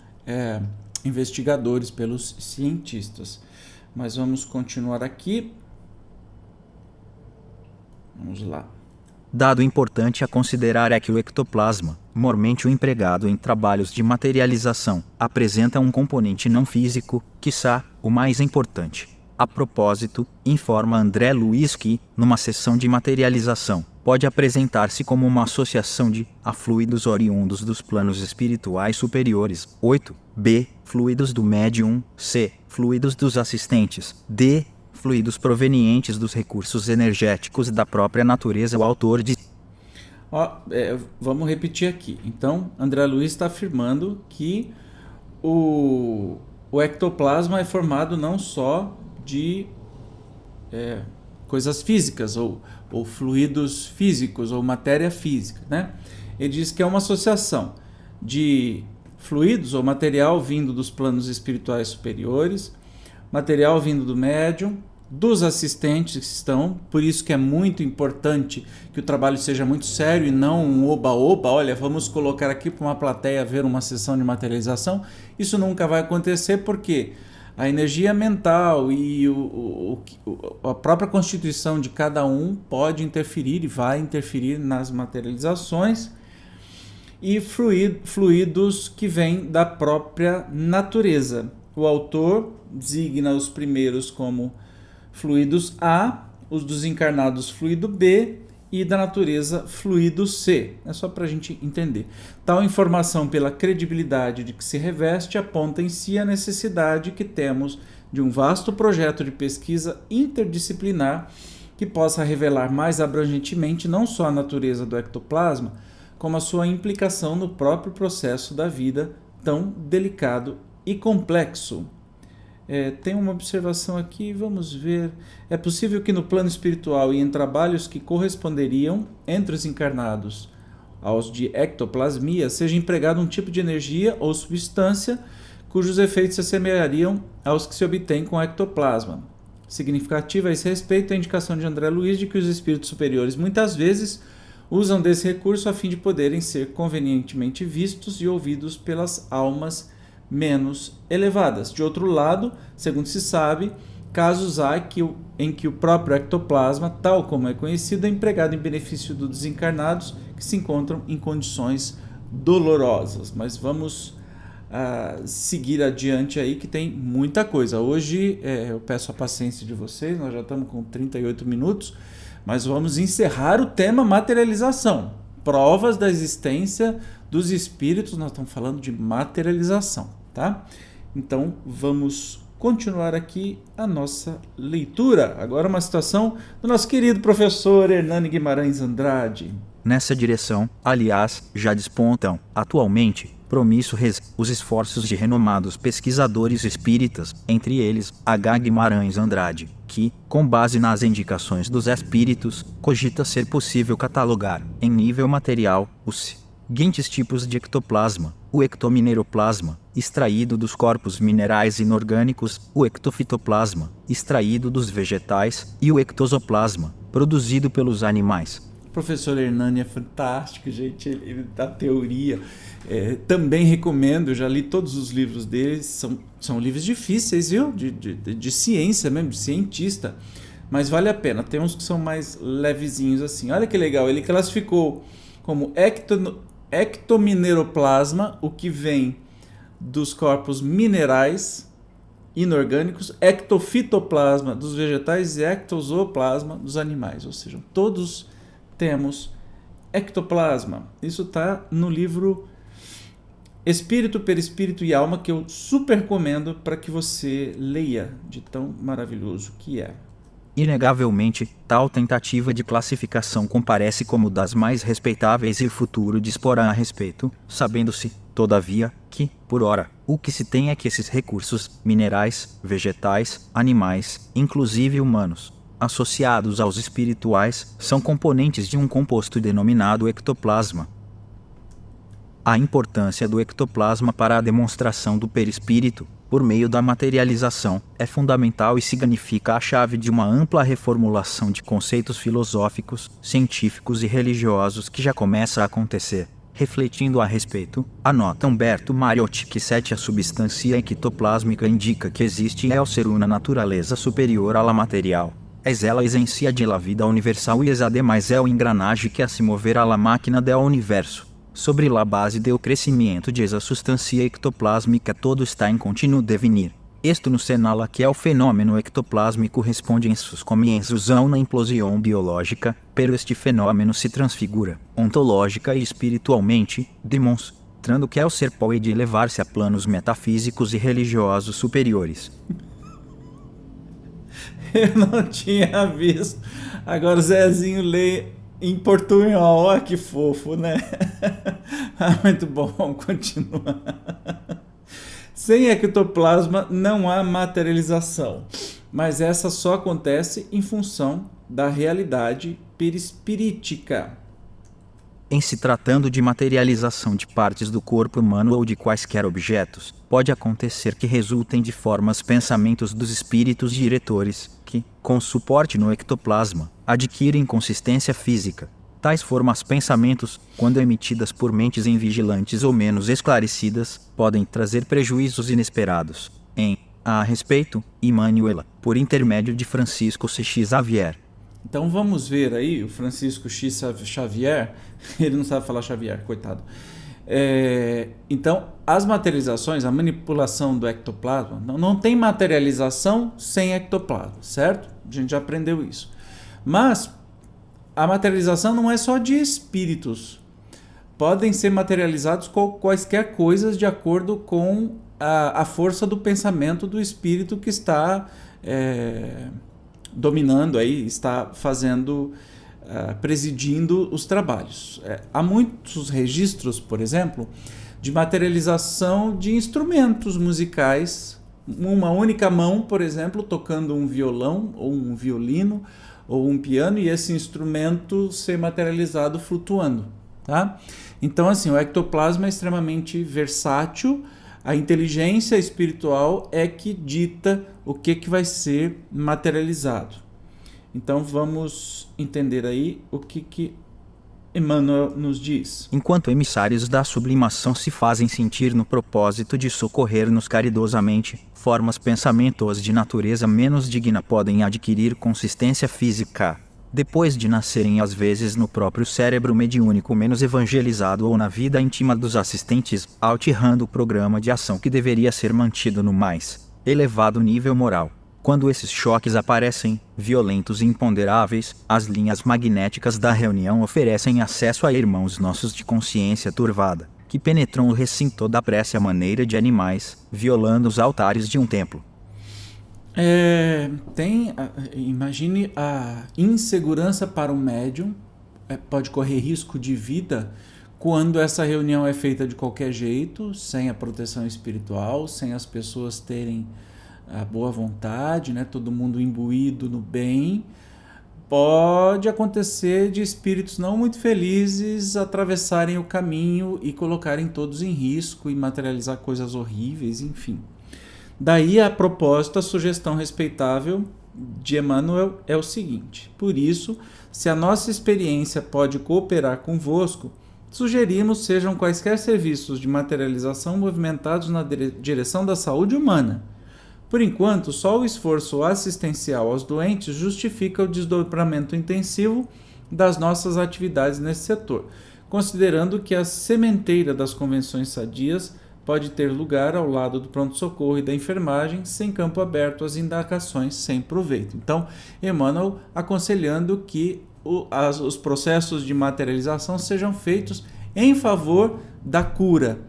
S2: investigadores, pelos cientistas. Mas vamos continuar aqui. Vamos lá.
S1: Dado importante a considerar é que o ectoplasma, mormente o empregado em trabalhos de materialização, apresenta um componente não físico, quiçá o mais importante. A propósito, informa André Luiz que, numa sessão de materialização, pode apresentar-se como uma associação de fluidos oriundos dos planos espirituais superiores. 8b. Fluidos do médium. C. Fluidos dos assistentes. D. Fluidos provenientes dos recursos energéticos da própria natureza. O autor diz...
S2: Vamos repetir aqui. Então, André Luiz está afirmando que o ectoplasma é formado não só de coisas físicas ou fluidos físicos ou matéria física, né? Ele diz que é uma associação de fluidos ou material vindo dos planos espirituais superiores, material vindo do médium, dos assistentes que estão, por isso que é muito importante que o trabalho seja muito sério e não um oba-oba, olha, vamos colocar aqui para uma plateia ver uma sessão de materialização. Isso nunca vai acontecer porque a energia mental e a própria constituição de cada um pode interferir e vai interferir nas materializações, e fluidos que vêm da própria natureza. O autor designa os primeiros como fluidos A, os dos encarnados fluido B e da natureza fluido C. É só para a gente entender. Tal informação, pela credibilidade de que se reveste, aponta em si a necessidade que temos de um vasto projeto de pesquisa interdisciplinar que possa revelar mais abrangentemente não só a natureza do ectoplasma, como a sua implicação no próprio processo da vida tão delicado e complexo. Tem uma observação aqui, vamos ver. É possível que no plano espiritual e em trabalhos que corresponderiam entre os encarnados aos de ectoplasmia, seja empregado um tipo de energia ou substância cujos efeitos se assemelhariam aos que se obtém com o ectoplasma. Significativa a esse respeito a indicação de André Luiz de que os espíritos superiores muitas vezes usam desse recurso a fim de poderem ser convenientemente vistos e ouvidos pelas almas menos elevadas. De outro lado, segundo se sabe, casos há em que o próprio ectoplasma, tal como é conhecido, é empregado em benefício dos desencarnados que se encontram em condições dolorosas. Mas vamos seguir adiante aí, que tem muita coisa. Hoje eu peço a paciência de vocês, nós já estamos com 38 minutos, mas vamos encerrar o tema materialização. Provas da existência dos espíritos, nós estamos falando de materialização, tá? Então vamos continuar aqui a nossa leitura. Agora uma citação do nosso querido professor Hernani Guimarães Andrade.
S1: Nessa direção, aliás, já despontam, atualmente, promíssoros os esforços de renomados pesquisadores espíritas, entre eles, H. Guimarães Andrade, que, com base nas indicações dos espíritos, cogita ser possível catalogar, em nível material, os seguintes tipos de ectoplasma: o ectomineroplasma, extraído dos corpos minerais inorgânicos, o ectofitoplasma, extraído dos vegetais, e o ectosoplasma, produzido pelos animais.
S2: O professor Hernani é fantástico, gente, ele dá teoria. Também recomendo, já li todos os livros dele, são livros difíceis, viu? De ciência mesmo, de cientista. Mas vale a pena, tem uns que são mais levezinhos assim. Olha que legal, ele classificou como ectomineroplasma, o que vem dos corpos minerais inorgânicos, ectofitoplasma dos vegetais e ectosoplasma dos animais, ou seja, todos temos ectoplasma. Isso está no livro Espírito, Perispírito e Alma, que eu super recomendo para que você leia, de tão maravilhoso que é.
S1: Inegavelmente, tal tentativa de classificação comparece como das mais respeitáveis e o futuro disporá a respeito, sabendo-se, todavia, que, por ora, o que se tem é que esses recursos, minerais, vegetais, animais, inclusive humanos, associados aos espirituais, são componentes de um composto denominado ectoplasma. A importância do ectoplasma para a demonstração do perispírito, por meio da materialização, é fundamental e significa a chave de uma ampla reformulação de conceitos filosóficos, científicos e religiosos que já começa a acontecer. Refletindo a respeito, anota Humberto Mariotti que a substância ectoplásmica indica que existe ao ser uma natureza superior à la material. És ela essência de la vida universal e es ademais é o engranagem que a se mover a la máquina del universo. Sobre la base do crescimento de esa substância ectoplásmica todo está em contínuo devenir. Esto nos senala que o fenômeno ectoplásmico responde em seus comienzos a uma implosão biológica, pero este fenômeno se transfigura, ontológica e espiritualmente, demonstrando que o ser pode elevar-se a planos metafísicos e religiosos superiores.
S2: Eu não tinha visto. Agora o Zezinho lê em portunhol. Olha que fofo, né? Muito bom, continua. Sem ectoplasma não há materialização, mas essa só acontece em função da realidade perispirítica.
S1: Em se tratando de materialização de partes do corpo humano ou de quaisquer objetos, pode acontecer que resultem de formas pensamentos dos espíritos diretores, que, com suporte no ectoplasma, adquirem consistência física. Tais formas pensamentos, quando emitidas por mentes invigilantes ou menos esclarecidas, podem trazer prejuízos inesperados. A respeito, Emmanuel, por intermédio de Francisco C. Xavier.
S2: Então vamos ver aí, o Francisco X. Xavier, ele não sabe falar Xavier, coitado. Então, as materializações, a manipulação do ectoplasma, não tem materialização sem ectoplasma, certo? A gente já aprendeu isso. Mas a materialização não é só de espíritos. Podem ser materializados quaisquer coisas de acordo com a força do pensamento do espírito que está dominando aí, está fazendo, presidindo os trabalhos. Há muitos registros, por exemplo, de materialização de instrumentos musicais, uma única mão, por exemplo, tocando um violão ou um violino ou um piano, e esse instrumento ser materializado flutuando, tá? Então, assim, o ectoplasma é extremamente versátil. A inteligência espiritual é que dita o que vai ser materializado. Então vamos entender aí o que Emmanuel nos diz.
S1: Enquanto emissários da sublimação se fazem sentir no propósito de socorrer-nos caridosamente, formas pensamentos de natureza menos digna podem adquirir consistência física. Depois de nascerem às vezes no próprio cérebro mediúnico menos evangelizado ou na vida íntima dos assistentes, alterando o programa de ação que deveria ser mantido no mais elevado nível moral. Quando esses choques aparecem, violentos e imponderáveis, as linhas magnéticas da reunião oferecem acesso a irmãos nossos de consciência turvada, que penetram o recinto da prece à maneira de animais, violando os altares de um templo.
S2: Imagine a insegurança para um médium, pode correr risco de vida quando essa reunião é feita de qualquer jeito, sem a proteção espiritual, sem as pessoas terem a boa vontade, né? Todo mundo imbuído no bem, pode acontecer de espíritos não muito felizes atravessarem o caminho e colocarem todos em risco e materializar coisas horríveis, enfim. Daí, a propósito, a sugestão respeitável de Emmanuel é o seguinte: por isso, se a nossa experiência pode cooperar convosco, sugerimos sejam quaisquer serviços de materialização movimentados na direção da saúde humana. Por enquanto, só o esforço assistencial aos doentes justifica o desdobramento intensivo das nossas atividades nesse setor, considerando que a sementeira das convenções sadias pode ter lugar ao lado do pronto-socorro e da enfermagem, sem campo aberto às indagações sem proveito. Então, Emmanuel aconselhando que os processos de materialização sejam feitos em favor da cura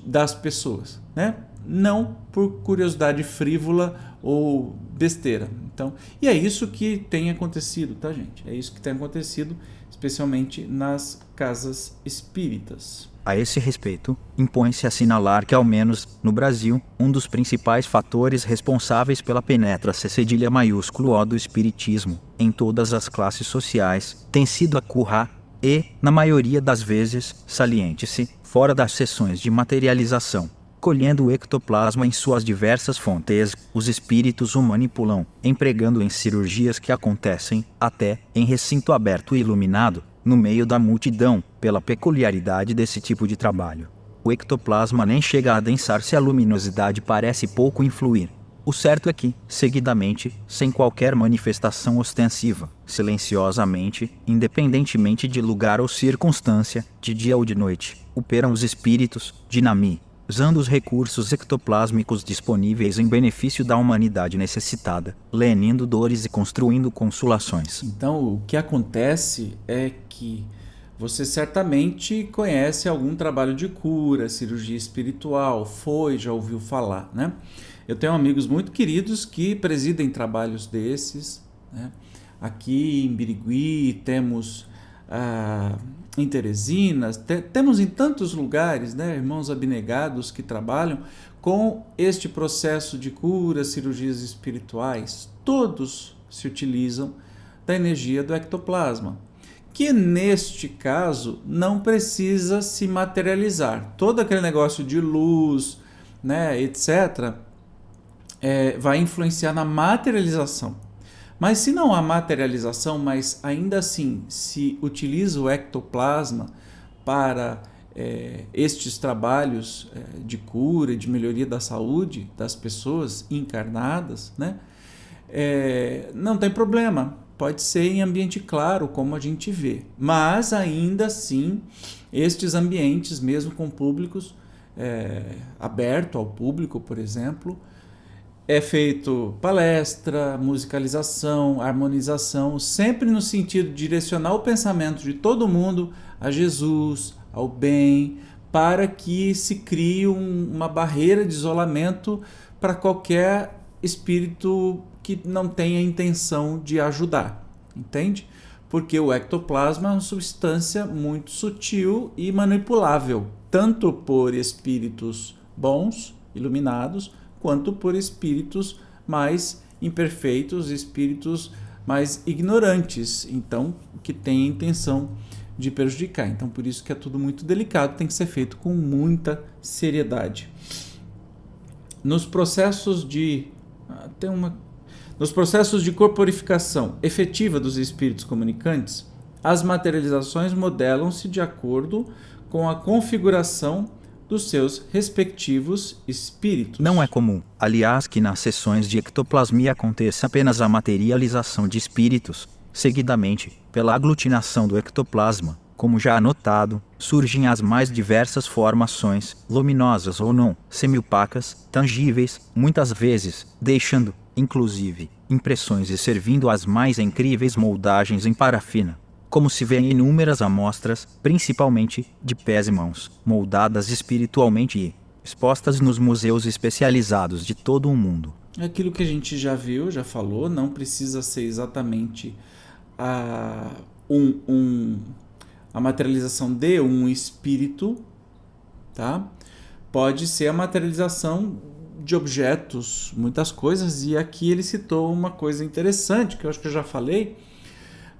S2: das pessoas, né? Não por curiosidade frívola ou besteira. Então, e é isso que tem acontecido, tá, gente? É isso que tem acontecido, especialmente nas casas espíritas.
S1: A esse respeito, impõe-se assinalar que, ao menos no Brasil, um dos principais fatores responsáveis pela penetração cedilha maiúsculo O do espiritismo em todas as classes sociais tem sido a curra e, na maioria das vezes, saliente-se, fora das sessões de materialização, colhendo o ectoplasma em suas diversas fontes, os espíritos o manipulam, empregando em cirurgias que acontecem, até, em recinto aberto e iluminado, no meio da multidão, pela peculiaridade desse tipo de trabalho. O ectoplasma nem chega a adensar-se, a luminosidade parece pouco influir. O certo é que, seguidamente, sem qualquer manifestação ostensiva, silenciosamente, independentemente de lugar ou circunstância, de dia ou de noite, operam os espíritos, usando os recursos ectoplásmicos disponíveis em benefício da humanidade necessitada, lenindo dores e construindo consolações.
S2: Então, o que acontece é que você certamente conhece algum trabalho de cura, cirurgia espiritual, já ouviu falar, né? Eu tenho amigos muito queridos que presidem trabalhos desses, né? Aqui em Birigui temos em Teresina, temos em tantos lugares, né, irmãos abnegados que trabalham com este processo de cura, cirurgias espirituais. Todos se utilizam da energia do ectoplasma, que neste caso não precisa se materializar. Todo aquele negócio de luz, né, etc., vai influenciar na materialização. Mas se não há materialização, mas ainda assim se utiliza o ectoplasma para estes trabalhos de cura e de melhoria da saúde das pessoas encarnadas, né? Não tem problema, pode ser em ambiente claro, como a gente vê. Mas ainda assim, estes ambientes, mesmo com públicos, aberto ao público, por exemplo, é feito palestra, musicalização, harmonização, sempre no sentido de direcionar o pensamento de todo mundo a Jesus, ao bem, para que se crie uma barreira de isolamento para qualquer espírito que não tenha intenção de ajudar, entende? Porque o ectoplasma é uma substância muito sutil e manipulável, tanto por espíritos bons, iluminados, quanto por espíritos mais imperfeitos, espíritos mais ignorantes, então, que têm a intenção de prejudicar. Então, por isso que é tudo muito delicado, tem que ser feito com muita seriedade. Nos processos de corporificação efetiva dos espíritos comunicantes, as materializações modelam-se de acordo com a configuração dos seus respectivos espíritos.
S1: Não é comum, aliás, que nas sessões de ectoplasmia aconteça apenas a materialização de espíritos. Seguidamente, pela aglutinação do ectoplasma, como já anotado, surgem as mais diversas formações, luminosas ou não, semiopacas, tangíveis, muitas vezes, deixando, inclusive, impressões e servindo às mais incríveis moldagens em parafina, como se vê em inúmeras amostras, principalmente de pés e mãos, moldadas espiritualmente e expostas nos museus especializados de todo o mundo.
S2: É aquilo que a gente já viu, já falou, não precisa ser exatamente a materialização de um espírito, tá? Pode ser a materialização de objetos, muitas coisas, e aqui ele citou uma coisa interessante, que eu acho que eu já falei,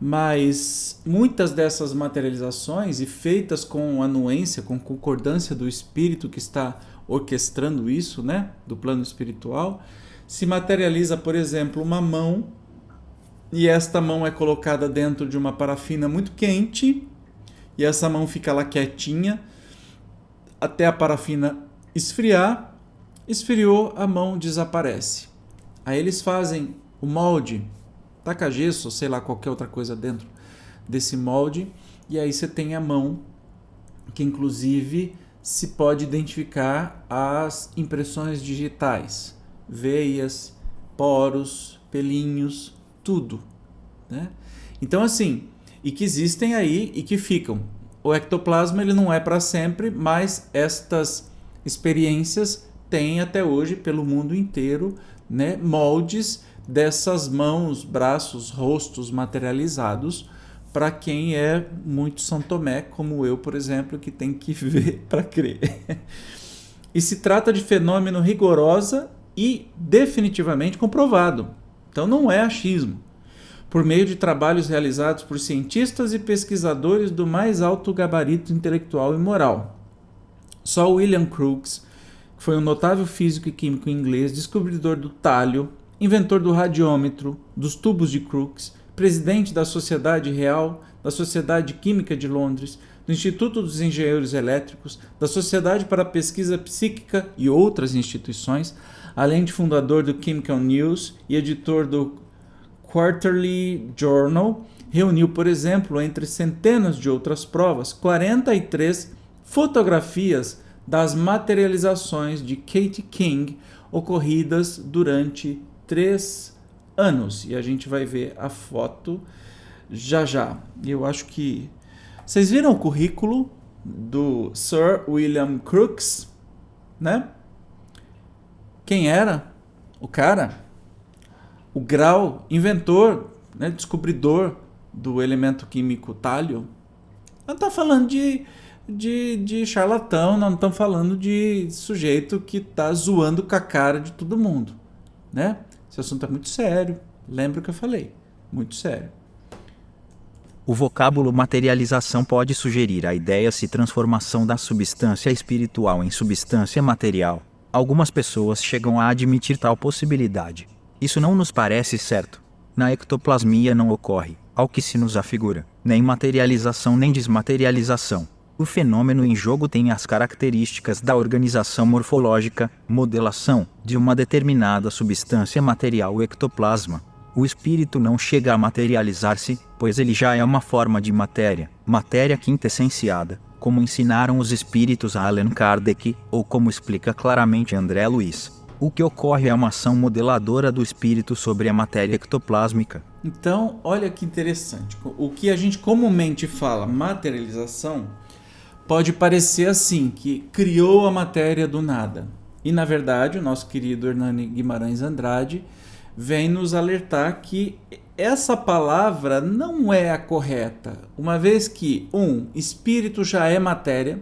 S2: Mas muitas dessas materializações, e feitas com anuência, com concordância do espírito que está orquestrando isso, né, do plano espiritual, se materializa, por exemplo, uma mão, e esta mão é colocada dentro de uma parafina muito quente, e essa mão fica lá quietinha até a parafina esfriar. Esfriou, a mão desaparece. Aí eles fazem o molde, taca gesso, sei lá, qualquer outra coisa dentro desse molde, e aí você tem a mão, que inclusive se pode identificar as impressões digitais, veias, poros, pelinhos, tudo, né? Então assim, e que existem aí e que ficam. O ectoplasma ele não é para sempre, mas estas experiências têm até hoje pelo mundo inteiro, né, moldes dessas mãos, braços, rostos materializados para quem é muito São Tomé, como eu, por exemplo, que tem que ver para crer. E se trata de fenômeno rigorosa e definitivamente comprovado. Então não é achismo. Por meio de trabalhos realizados por cientistas e pesquisadores do mais alto gabarito intelectual e moral. Só William Crookes, que foi um notável físico e químico inglês, descobridor do talho, inventor do radiômetro, dos tubos de Crookes, presidente da Sociedade Real, da Sociedade Química de Londres, do Instituto dos Engenheiros Elétricos, da Sociedade para a Pesquisa Psíquica e outras instituições, além de fundador do Chemical News e editor do Quarterly Journal, reuniu, por exemplo, entre centenas de outras provas, 43 fotografias das materializações de Katie King ocorridas durante 3 anos. E a gente vai ver a foto já já. Eu acho que... Vocês viram o currículo do Sir William Crookes, né? Quem era o cara? O grau, inventor, né, descobridor do elemento químico talho. Não está falando de charlatão, não estamos falando de sujeito que está zoando com a cara de todo mundo, né? Esse assunto é muito sério, lembra o que eu falei, muito sério.
S1: O vocábulo materialização pode sugerir a ideia de transformação da substância espiritual em substância material. Algumas pessoas chegam a admitir tal possibilidade. Isso não nos parece certo. Na ectoplasmia não ocorre, ao que se nos afigura, nem materialização nem desmaterialização. O fenômeno em jogo tem as características da organização morfológica, modelação, de uma determinada substância material, o ectoplasma. O espírito não chega a materializar-se, pois ele já é uma forma de matéria, matéria quintessenciada, como ensinaram os espíritos a Allan Kardec, ou como explica claramente André Luiz. O que ocorre é uma ação modeladora do espírito sobre a matéria ectoplásmica.
S2: Então, olha que interessante. O que a gente comumente fala, materialização, pode parecer assim, que criou a matéria do nada. E, na verdade, o nosso querido Hernani Guimarães Andrade vem nos alertar que essa palavra não é a correta, uma vez que, espírito já é matéria,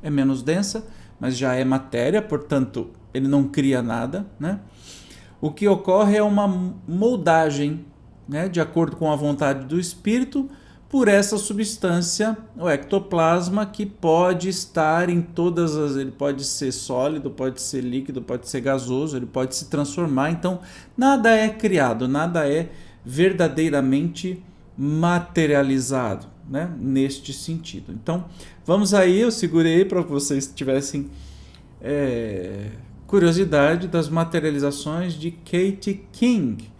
S2: é menos densa, mas já é matéria, portanto, ele não cria nada, né? O que ocorre é uma moldagem, né, de acordo com a vontade do espírito, por essa substância, o ectoplasma, que pode estar em todas as... Ele pode ser sólido, pode ser líquido, pode ser gasoso, ele pode se transformar. Então, nada é criado, nada é verdadeiramente materializado, né, neste sentido. Então, vamos aí, eu segurei para que vocês tivessem curiosidade das materializações de Katie King,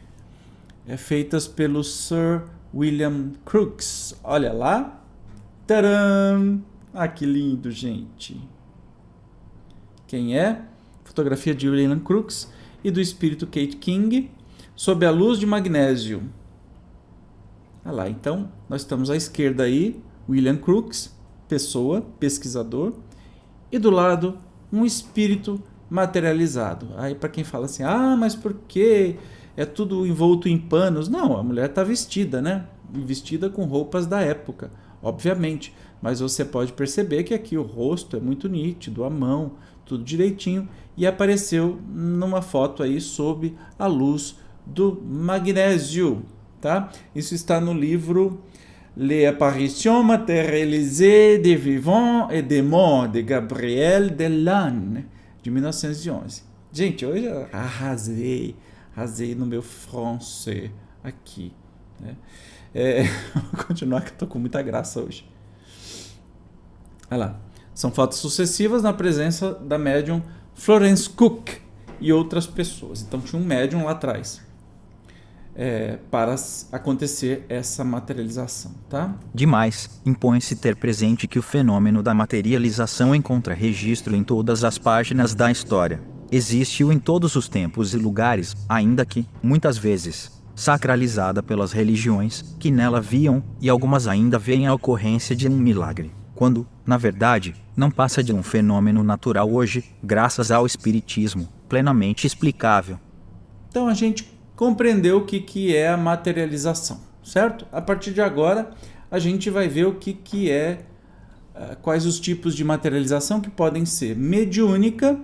S2: feitas pelo Sir William Crookes. Olha lá. Tcharam! Ah, que lindo, gente. Quem é? Fotografia de William Crookes e do espírito Katie King, sob a luz de magnésio. Olha lá, então, nós estamos à esquerda aí, William Crookes, pessoa, pesquisador, e do lado, um espírito materializado. Aí, para quem fala assim, mas por quê? É tudo envolto em panos. Não, a mulher está vestida, né? Vestida com roupas da época, obviamente. Mas você pode perceber que aqui o rosto é muito nítido, a mão, tudo direitinho. E apareceu numa foto aí sob a luz do magnésio. tá? Isso está no livro Les apparitions matérialisées des vivants et des morts, de Gabriel Delanne, de 1911. Gente, hoje eu arrasei no meu francês aqui, né? Vou continuar que eu tô com muita graça hoje. Olha lá. São fotos sucessivas na presença da médium Florence Cook e outras pessoas. Então tinha um médium lá atrás para acontecer essa materialização, tá?
S1: Demais, impõe-se ter presente que o fenômeno da materialização encontra registro em todas as páginas da história. Existiu em todos os tempos e lugares, ainda que, muitas vezes, sacralizada pelas religiões que nela viam, e algumas ainda veem a ocorrência de um milagre, quando, na verdade, não passa de um fenômeno natural hoje, graças ao espiritismo, plenamente explicável.
S2: Então a gente compreendeu o que é a materialização, certo? A partir de agora, a gente vai ver o que é, quais os tipos de materialização que podem ser mediúnica,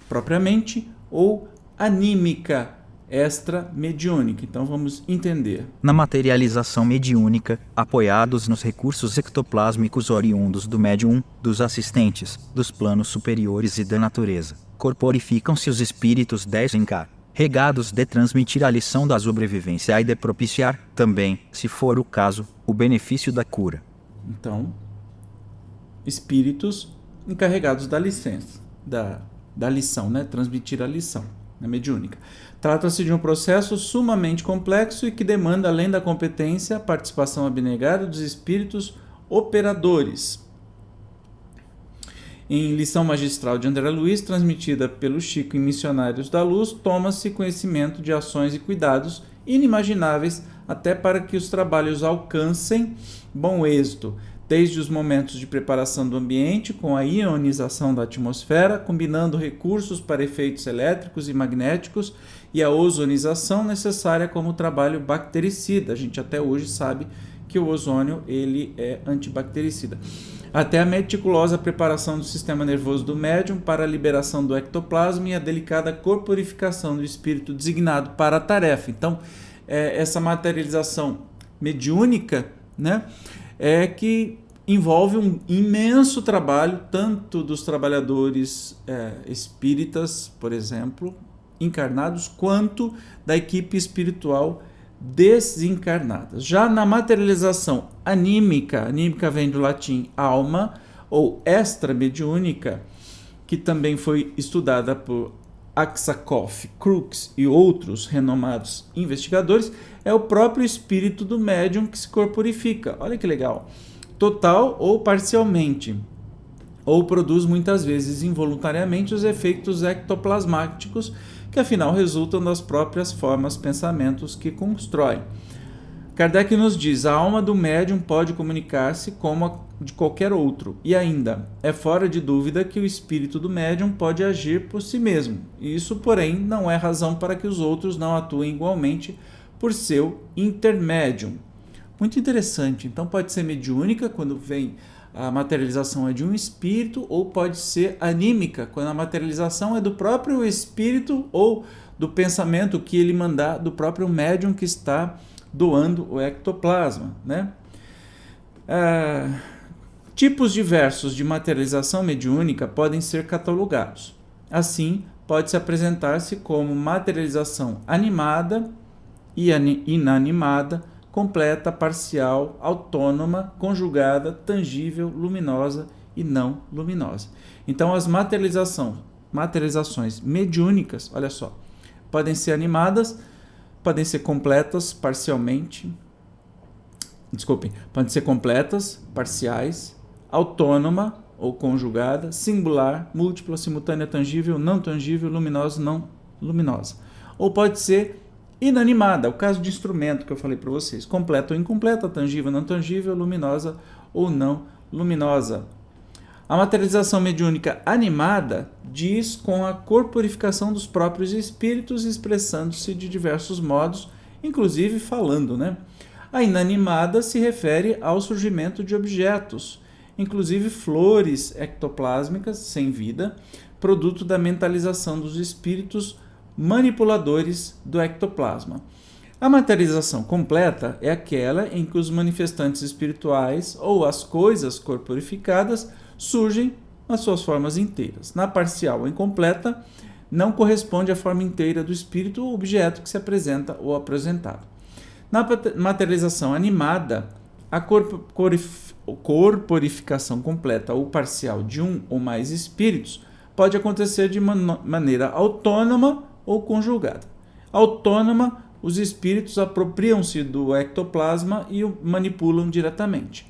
S2: propriamente, ou anímica, extra-mediúnica. Então vamos entender.
S1: Na materialização mediúnica, apoiados nos recursos ectoplásmicos oriundos do médium, dos assistentes, dos planos superiores e da natureza, corporificam-se os espíritos regados de transmitir a lição da sobrevivência e de propiciar, também, se for o caso, o benefício da cura.
S2: Então, espíritos encarregados da licença, da lição, né? Transmitir a lição, na mediúnica. Trata-se de um processo sumamente complexo e que demanda, além da competência, a participação abnegada dos espíritos operadores. Em lição magistral de André Luiz, transmitida pelo Chico em Missionários da Luz, toma-se conhecimento de ações e cuidados inimagináveis até para que os trabalhos alcancem bom êxito, desde os momentos de preparação do ambiente com a ionização da atmosfera, combinando recursos para efeitos elétricos e magnéticos e a ozonização necessária como trabalho bactericida. A gente até hoje sabe que o ozônio ele é antibactericida. Até a meticulosa preparação do sistema nervoso do médium para a liberação do ectoplasma e a delicada corporificação do espírito designado para a tarefa. Então, essa materialização mediúnica, né, que envolve um imenso trabalho, tanto dos trabalhadores espíritas, por exemplo, encarnados, quanto da equipe espiritual desencarnada. Já na materialização anímica vem do latim alma, ou extramediúnica, que também foi estudada por Aksakoff, Crookes e outros renomados investigadores, é o próprio espírito do médium que se corporifica. Olha que legal. Total ou parcialmente, ou produz muitas vezes involuntariamente os efeitos ectoplasmáticos que afinal resultam das próprias formas, pensamentos que constroem. Kardec nos diz: a alma do médium pode comunicar-se como a de qualquer outro, e ainda é fora de dúvida que o espírito do médium pode agir por si mesmo. Isso, porém, não é razão para que os outros não atuem igualmente por seu intermédium. Muito interessante. Então pode ser mediúnica, quando vem a materialização é de um espírito, ou pode ser anímica, quando a materialização é do próprio espírito ou do pensamento que ele mandar, do próprio médium que está doando o ectoplasma, né? Tipos diversos de materialização mediúnica podem ser catalogados. Assim, pode-se apresentar-se como materialização animada e inanimada, completa, parcial, autônoma, conjugada, tangível, luminosa e não luminosa. Então, as materializações mediúnicas, olha só, podem ser animadas, podem ser completas, podem ser completas, parciais, autônoma ou conjugada, singular, múltipla, simultânea, tangível, não tangível, luminosa, não luminosa. Ou pode ser inanimada, o caso de instrumento que eu falei para vocês, completa ou incompleta, tangível, não tangível, luminosa ou não luminosa. A materialização mediúnica animada diz com a corporificação dos próprios espíritos, expressando-se de diversos modos, inclusive falando, né? A inanimada se refere ao surgimento de objetos, inclusive flores ectoplásmicas sem vida, produto da mentalização dos espíritos manipuladores do ectoplasma. A materialização completa é aquela em que os manifestantes espirituais ou as coisas corporificadas surgem nas suas formas inteiras. Na parcial ou incompleta, não corresponde à forma inteira do espírito ou objeto que se apresenta ou apresentado. Na materialização animada, a corporificação completa ou parcial de um ou mais espíritos pode acontecer de maneira autônoma ou conjugada. Autônoma, os espíritos apropriam-se do ectoplasma e o manipulam diretamente.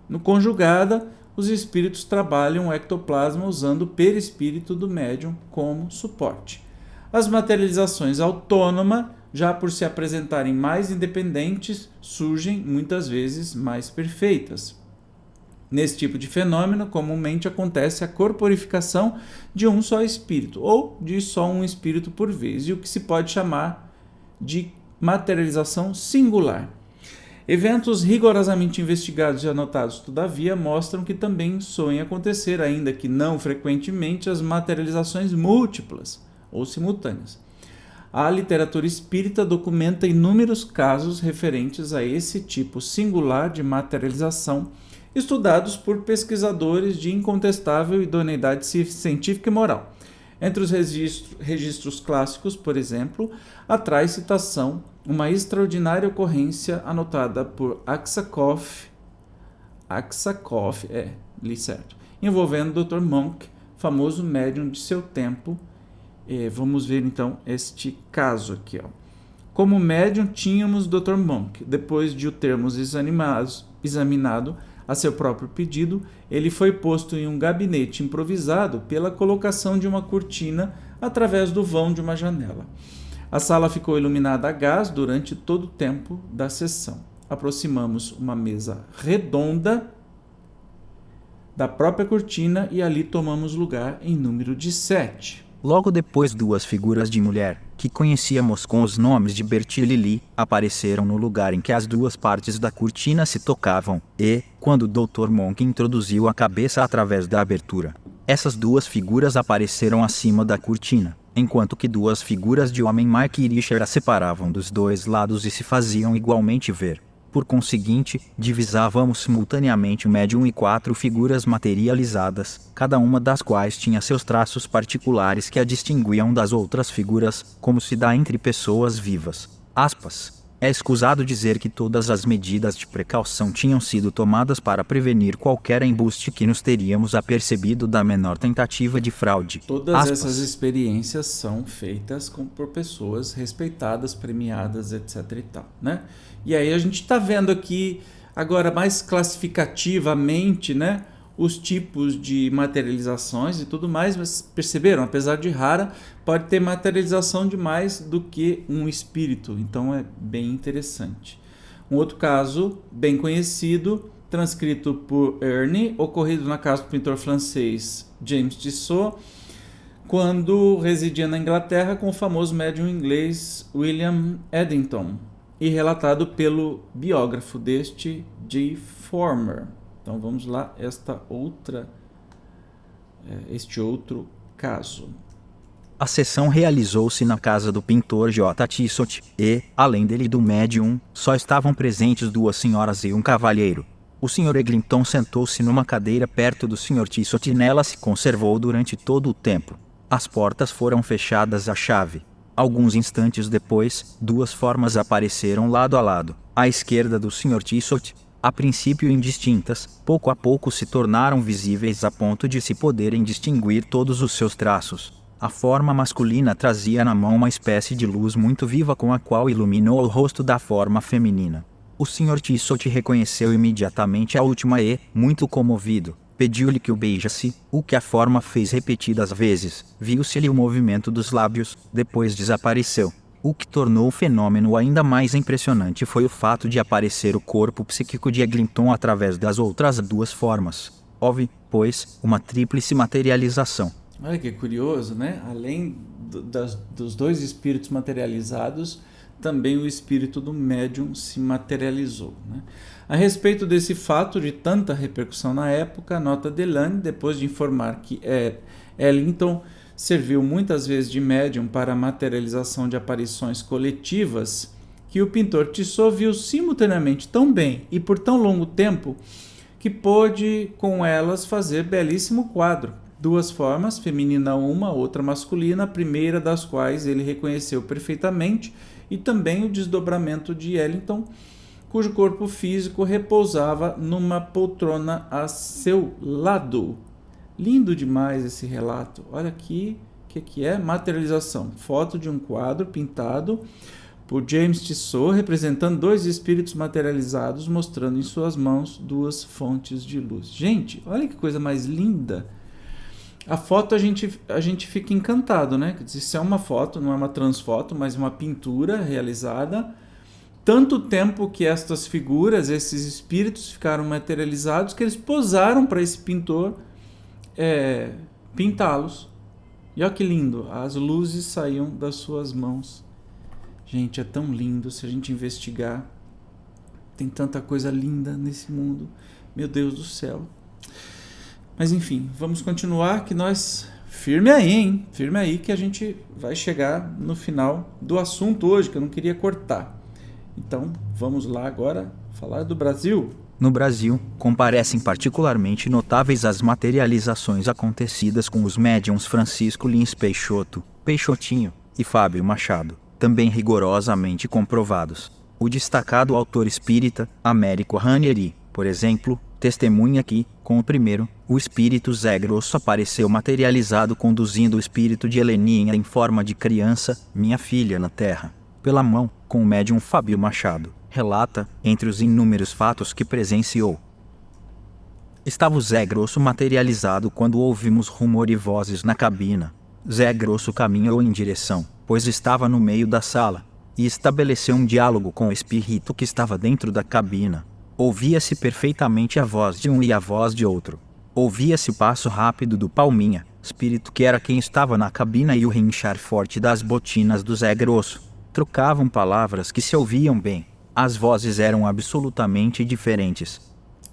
S2: No conjugada, os espíritos trabalham o ectoplasma usando o perispírito do médium como suporte. As materializações autônomas, já por se apresentarem mais independentes, surgem muitas vezes mais perfeitas. Nesse tipo de fenômeno, comumente acontece a corporificação de um só espírito, ou de só um espírito por vez, e o que se pode chamar de materialização singular. Eventos rigorosamente investigados e anotados, todavia, mostram que também soem acontecer, ainda que não frequentemente, as materializações múltiplas ou simultâneas. A literatura espírita documenta inúmeros casos referentes a esse tipo singular de materialização, estudados por pesquisadores de incontestável idoneidade científica e moral. Entre os registros clássicos, por exemplo, atrai citação uma extraordinária ocorrência anotada por Aksakov, li certo, envolvendo o Dr. Monk, famoso médium de seu tempo. Vamos ver então este caso aqui. Como médium tínhamos o Dr. Monk. Depois de o termos examinado a seu próprio pedido, ele foi posto em um gabinete improvisado pela colocação de uma cortina através do vão de uma janela. A sala ficou iluminada a gás durante todo o tempo da sessão. Aproximamos uma mesa redonda da própria cortina e ali tomamos lugar em número de 7.
S1: Logo depois, duas figuras de mulher, que conhecíamos com os nomes de Bertie e Lili, apareceram no lugar em que as duas partes da cortina se tocavam, e, quando o Dr. Monk introduziu a cabeça através da abertura, essas duas figuras apareceram acima da cortina, enquanto que duas figuras de homem Mike e Richard a separavam dos dois lados e se faziam igualmente ver. Por conseguinte, divisávamos simultaneamente o médium e 4 figuras materializadas, cada uma das quais tinha seus traços particulares que a distinguiam das outras figuras, como se dá entre pessoas vivas. Aspas. É escusado dizer que todas as medidas de precaução tinham sido tomadas para prevenir qualquer embuste que nos teríamos apercebido da menor tentativa de fraude.
S2: Todas essas experiências são feitas por pessoas respeitadas, premiadas, etc. e tal, né? E aí a gente está vendo aqui, agora mais classificativamente, né, os tipos de materializações e tudo mais, mas perceberam? Apesar de rara, pode ter materialização de mais do que um espírito, então é bem interessante. Um outro caso bem conhecido, transcrito por Ernie, ocorrido na casa do pintor francês James Tissot, quando residia na Inglaterra com o famoso médium inglês William Eddington, e relatado pelo biógrafo deste, J. Former. Então vamos lá, este outro caso.
S1: A sessão realizou-se na casa do pintor J. Tissot e, além dele e do médium, só estavam presentes 2 senhoras e um cavalheiro. O Sr. Eglinton sentou-se numa cadeira perto do Sr. Tissot e nela se conservou durante todo o tempo. As portas foram fechadas à chave. Alguns instantes depois, 2 formas apareceram lado a lado, à esquerda do Sr. Tissot. A princípio indistintas, pouco a pouco se tornaram visíveis a ponto de se poderem distinguir todos os seus traços. A forma masculina trazia na mão uma espécie de luz muito viva com a qual iluminou o rosto da forma feminina. O Sr. Tissot reconheceu imediatamente a última e, muito comovido, pediu-lhe que o beijasse, o que a forma fez repetidas vezes. Viu-se-lhe o movimento dos lábios, depois desapareceu. O que tornou o fenômeno ainda mais impressionante foi o fato de aparecer o corpo psíquico de Eglinton através das outras 2 formas. Houve, pois, uma tríplice materialização.
S2: Olha que curioso, né? Além dos 2 espíritos materializados, também o espírito do médium se materializou, né? A respeito desse fato de tanta repercussão na época, nota Delane, depois de informar que Ellington serviu muitas vezes de médium para a materialização de aparições coletivas que o pintor Tissot viu simultaneamente tão bem e por tão longo tempo que pôde com elas fazer belíssimo quadro. Duas formas, feminina uma, outra masculina, a primeira das quais ele reconheceu perfeitamente, e também o desdobramento de Wellington, cujo corpo físico repousava numa poltrona a seu lado. Lindo demais esse relato. Olha aqui, o que é? Materialização. Foto de um quadro pintado por James Tissot, representando dois espíritos materializados, mostrando em suas mãos duas fontes de luz. Gente, olha que coisa mais linda. A foto a gente fica encantado, né? Isso é uma foto, não é uma transfoto, mas uma pintura realizada. Tanto tempo que estas figuras, esses espíritos ficaram materializados, que eles posaram para esse pintor pintá-los. E olha que lindo, as luzes saíam das suas mãos. Gente, é tão lindo se a gente investigar. Tem tanta coisa linda nesse mundo. Meu Deus do céu. Mas enfim, vamos continuar que nós... Firme aí, hein? Firme aí que a gente vai chegar no final do assunto hoje, que eu não queria cortar. Então, vamos lá agora falar do Brasil.
S1: No Brasil, comparecem particularmente notáveis as materializações acontecidas com os médiuns Francisco Lins Peixoto, Peixotinho, e Fábio Machado, também rigorosamente comprovados. O destacado autor espírita, Américo Ranieri, por exemplo, testemunha que, com o primeiro, o espírito Zé Grosso apareceu materializado conduzindo o espírito de Heleninha em forma de criança, minha filha na terra, pela mão, com o médium Fábio Machado, relata, entre os inúmeros fatos que presenciou. Estava o Zé Grosso materializado quando ouvimos rumor e vozes na cabina. Zé Grosso caminhou em direção, pois estava no meio da sala, e estabeleceu um diálogo com o espírito que estava dentro da cabina. Ouvia-se perfeitamente a voz de um e a voz de outro. Ouvia-se o passo rápido do Palminha, espírito que era quem estava na cabina, e o rinchar forte das botinas do Zé Grosso. Trocavam palavras que se ouviam bem. As vozes eram absolutamente diferentes.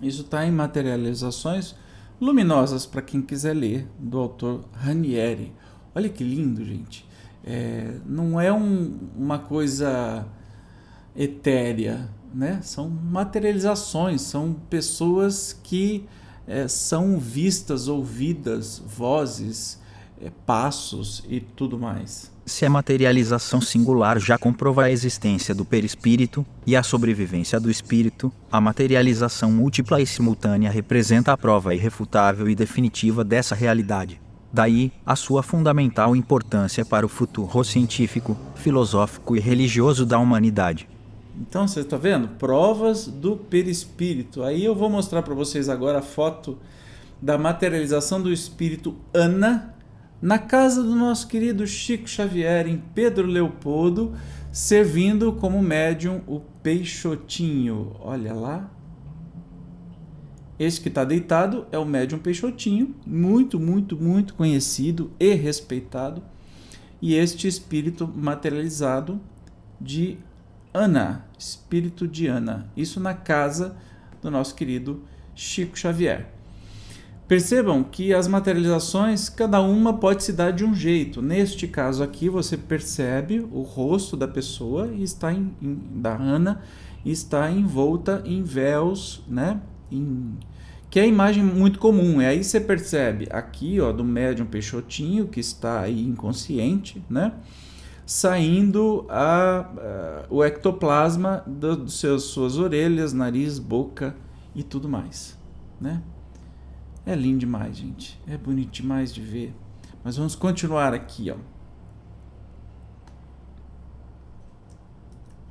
S2: Isso está em Materializações Luminosas, para quem quiser ler, do autor Ranieri. Olha que lindo, gente. Não é uma coisa etérea, né? São materializações, são pessoas que são vistas, ouvidas, vozes, passos e tudo mais.
S1: Se a materialização singular já comprova a existência do perispírito e a sobrevivência do espírito, a materialização múltipla e simultânea representa a prova irrefutável e definitiva dessa realidade. Daí, a sua fundamental importância para o futuro científico, filosófico e religioso da humanidade.
S2: Então, você está vendo? Provas do perispírito. Aí eu vou mostrar para vocês agora a foto da materialização do espírito Ana, na casa do nosso querido Chico Xavier, em Pedro Leopoldo, servindo como médium o Peixotinho. Olha lá. Esse que está deitado é o médium Peixotinho, muito, muito, muito conhecido e respeitado. E este espírito materializado de Ana, espírito de Ana. Isso na casa do nosso querido Chico Xavier. Percebam que as materializações, cada uma pode se dar de um jeito. Neste caso aqui, você percebe o rosto da pessoa e da Ana, e está envolta em véus, né? Que é a imagem muito comum. E aí você percebe aqui, ó, do médium Peixotinho, que está aí inconsciente, né? Saindo o ectoplasma das suas orelhas, nariz, boca e tudo mais, né? É lindo demais, gente. É bonito demais de ver. Mas vamos continuar aqui, ó.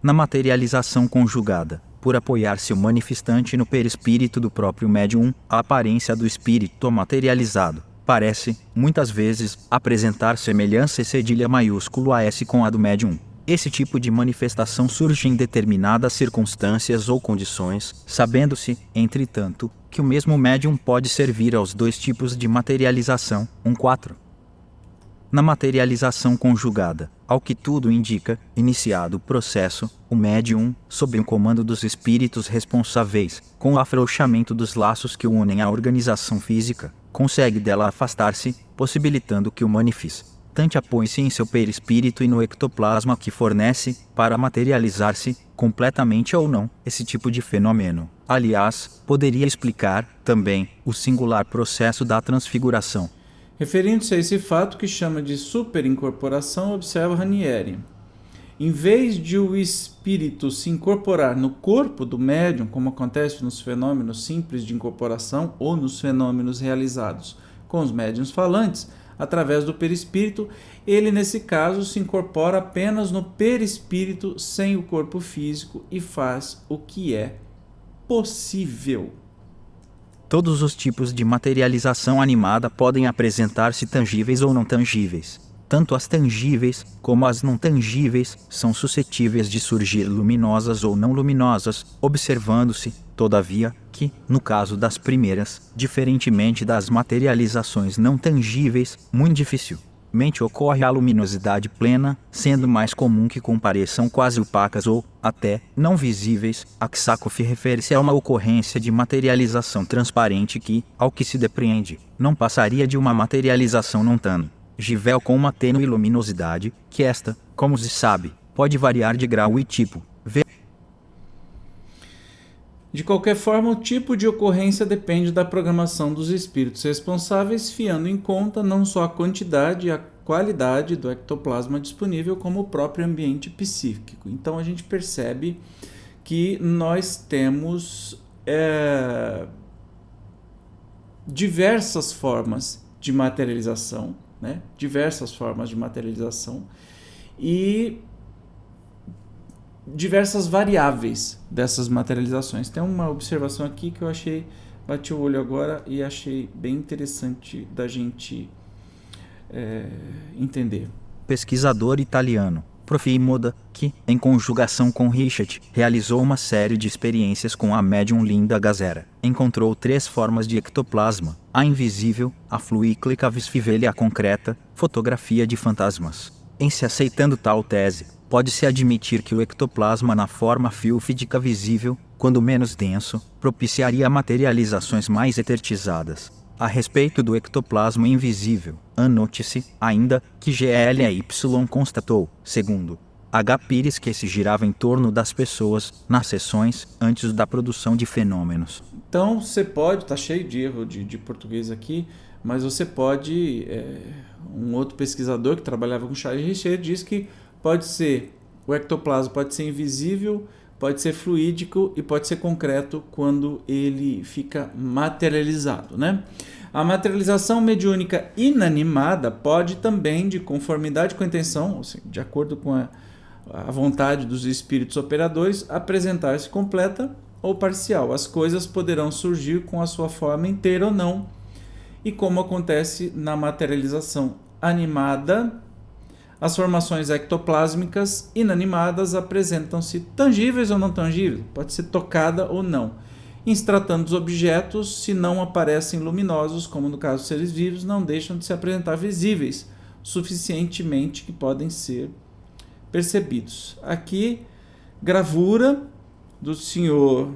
S1: Na materialização conjugada, por apoiar-se o manifestante no perispírito do próprio médium, a aparência do espírito materializado parece, muitas vezes, apresentar semelhança e cedilha maiúsculo a S com a do médium. Esse tipo de manifestação surge em determinadas circunstâncias ou condições, sabendo-se, entretanto, que o mesmo médium pode servir aos dois tipos de materialização. 1.4. Na materialização conjugada, ao que tudo indica, iniciado o processo, o médium, sob o comando dos espíritos responsáveis, com o afrouxamento dos laços que o unem à organização física, consegue dela afastar-se, possibilitando que o manifestante resultante apoia-se em seu perispírito e no ectoplasma que fornece, para materializar-se, completamente ou não, esse tipo de fenômeno. Aliás, poderia explicar, também, o singular processo da transfiguração.
S2: Referindo-se a esse fato que chama de superincorporação, observa Ranieri. Em vez de o espírito se incorporar no corpo do médium, como acontece nos fenômenos simples de incorporação ou nos fenômenos realizados com os médiuns falantes, através do perispírito, ele nesse caso se incorpora apenas no perispírito sem o corpo físico e faz o que é possível.
S1: Todos os tipos de materialização animada podem apresentar-se tangíveis ou não tangíveis. Tanto as tangíveis como as não tangíveis são suscetíveis de surgir luminosas ou não luminosas, observando-se, todavia, que, no caso das primeiras, diferentemente das materializações não tangíveis, muito dificilmente ocorre a luminosidade plena, sendo mais comum que compareçam quase opacas ou, até, não visíveis. Aksakoff refere-se a uma ocorrência de materialização transparente que, ao que se depreende, não passaria de uma materialização não tangível com uma tênue luminosidade, que esta, como se sabe, pode variar de grau e tipo.
S2: De qualquer forma, o tipo de ocorrência depende da programação dos espíritos responsáveis, fiando em conta não só a quantidade e a qualidade do ectoplasma disponível, como o próprio ambiente psíquico. Então a gente percebe que nós temos diversas formas de materialização, né? Diversas formas de materialização e diversas variáveis dessas materializações. Tem uma observação aqui que eu achei, bati o olho agora e achei bem interessante da gente entender.
S1: Pesquisador italiano, Prof. Moda, que, em conjugação com Richard, realizou uma série de experiências com a médium Linda Gazera, encontrou 3 formas de ectoplasma: a invisível, a fluídica visível e a concreta, fotografia de fantasmas. Em se aceitando tal tese, pode-se admitir que o ectoplasma na forma fluídica visível, quando menos denso, propiciaria materializações mais etertizadas. A respeito do ectoplasma invisível, anote-se, ainda, que GLY constatou, segundo H. Pires, que se girava em torno das pessoas, nas sessões, antes da produção de fenômenos.
S2: Então, você pode, está cheio de erro de português aqui, mas você pode, um outro pesquisador que trabalhava com Charles Richer diz que pode ser, o ectoplasma pode ser invisível, pode ser fluídico e pode ser concreto quando ele fica materializado, né? A materialização mediúnica inanimada pode também, de conformidade com a intenção, de acordo com a vontade dos espíritos operadores, apresentar-se completa ou parcial. As coisas poderão surgir com a sua forma inteira ou não, e como acontece na materialização animada, as formações ectoplásmicas inanimadas apresentam-se tangíveis ou não tangíveis, pode ser tocada ou não. Em se tratando dos objetos, se não aparecem luminosos, como no caso dos seres vivos, não deixam de se apresentar visíveis, suficientemente que podem ser percebidos. Aqui, gravura do senhor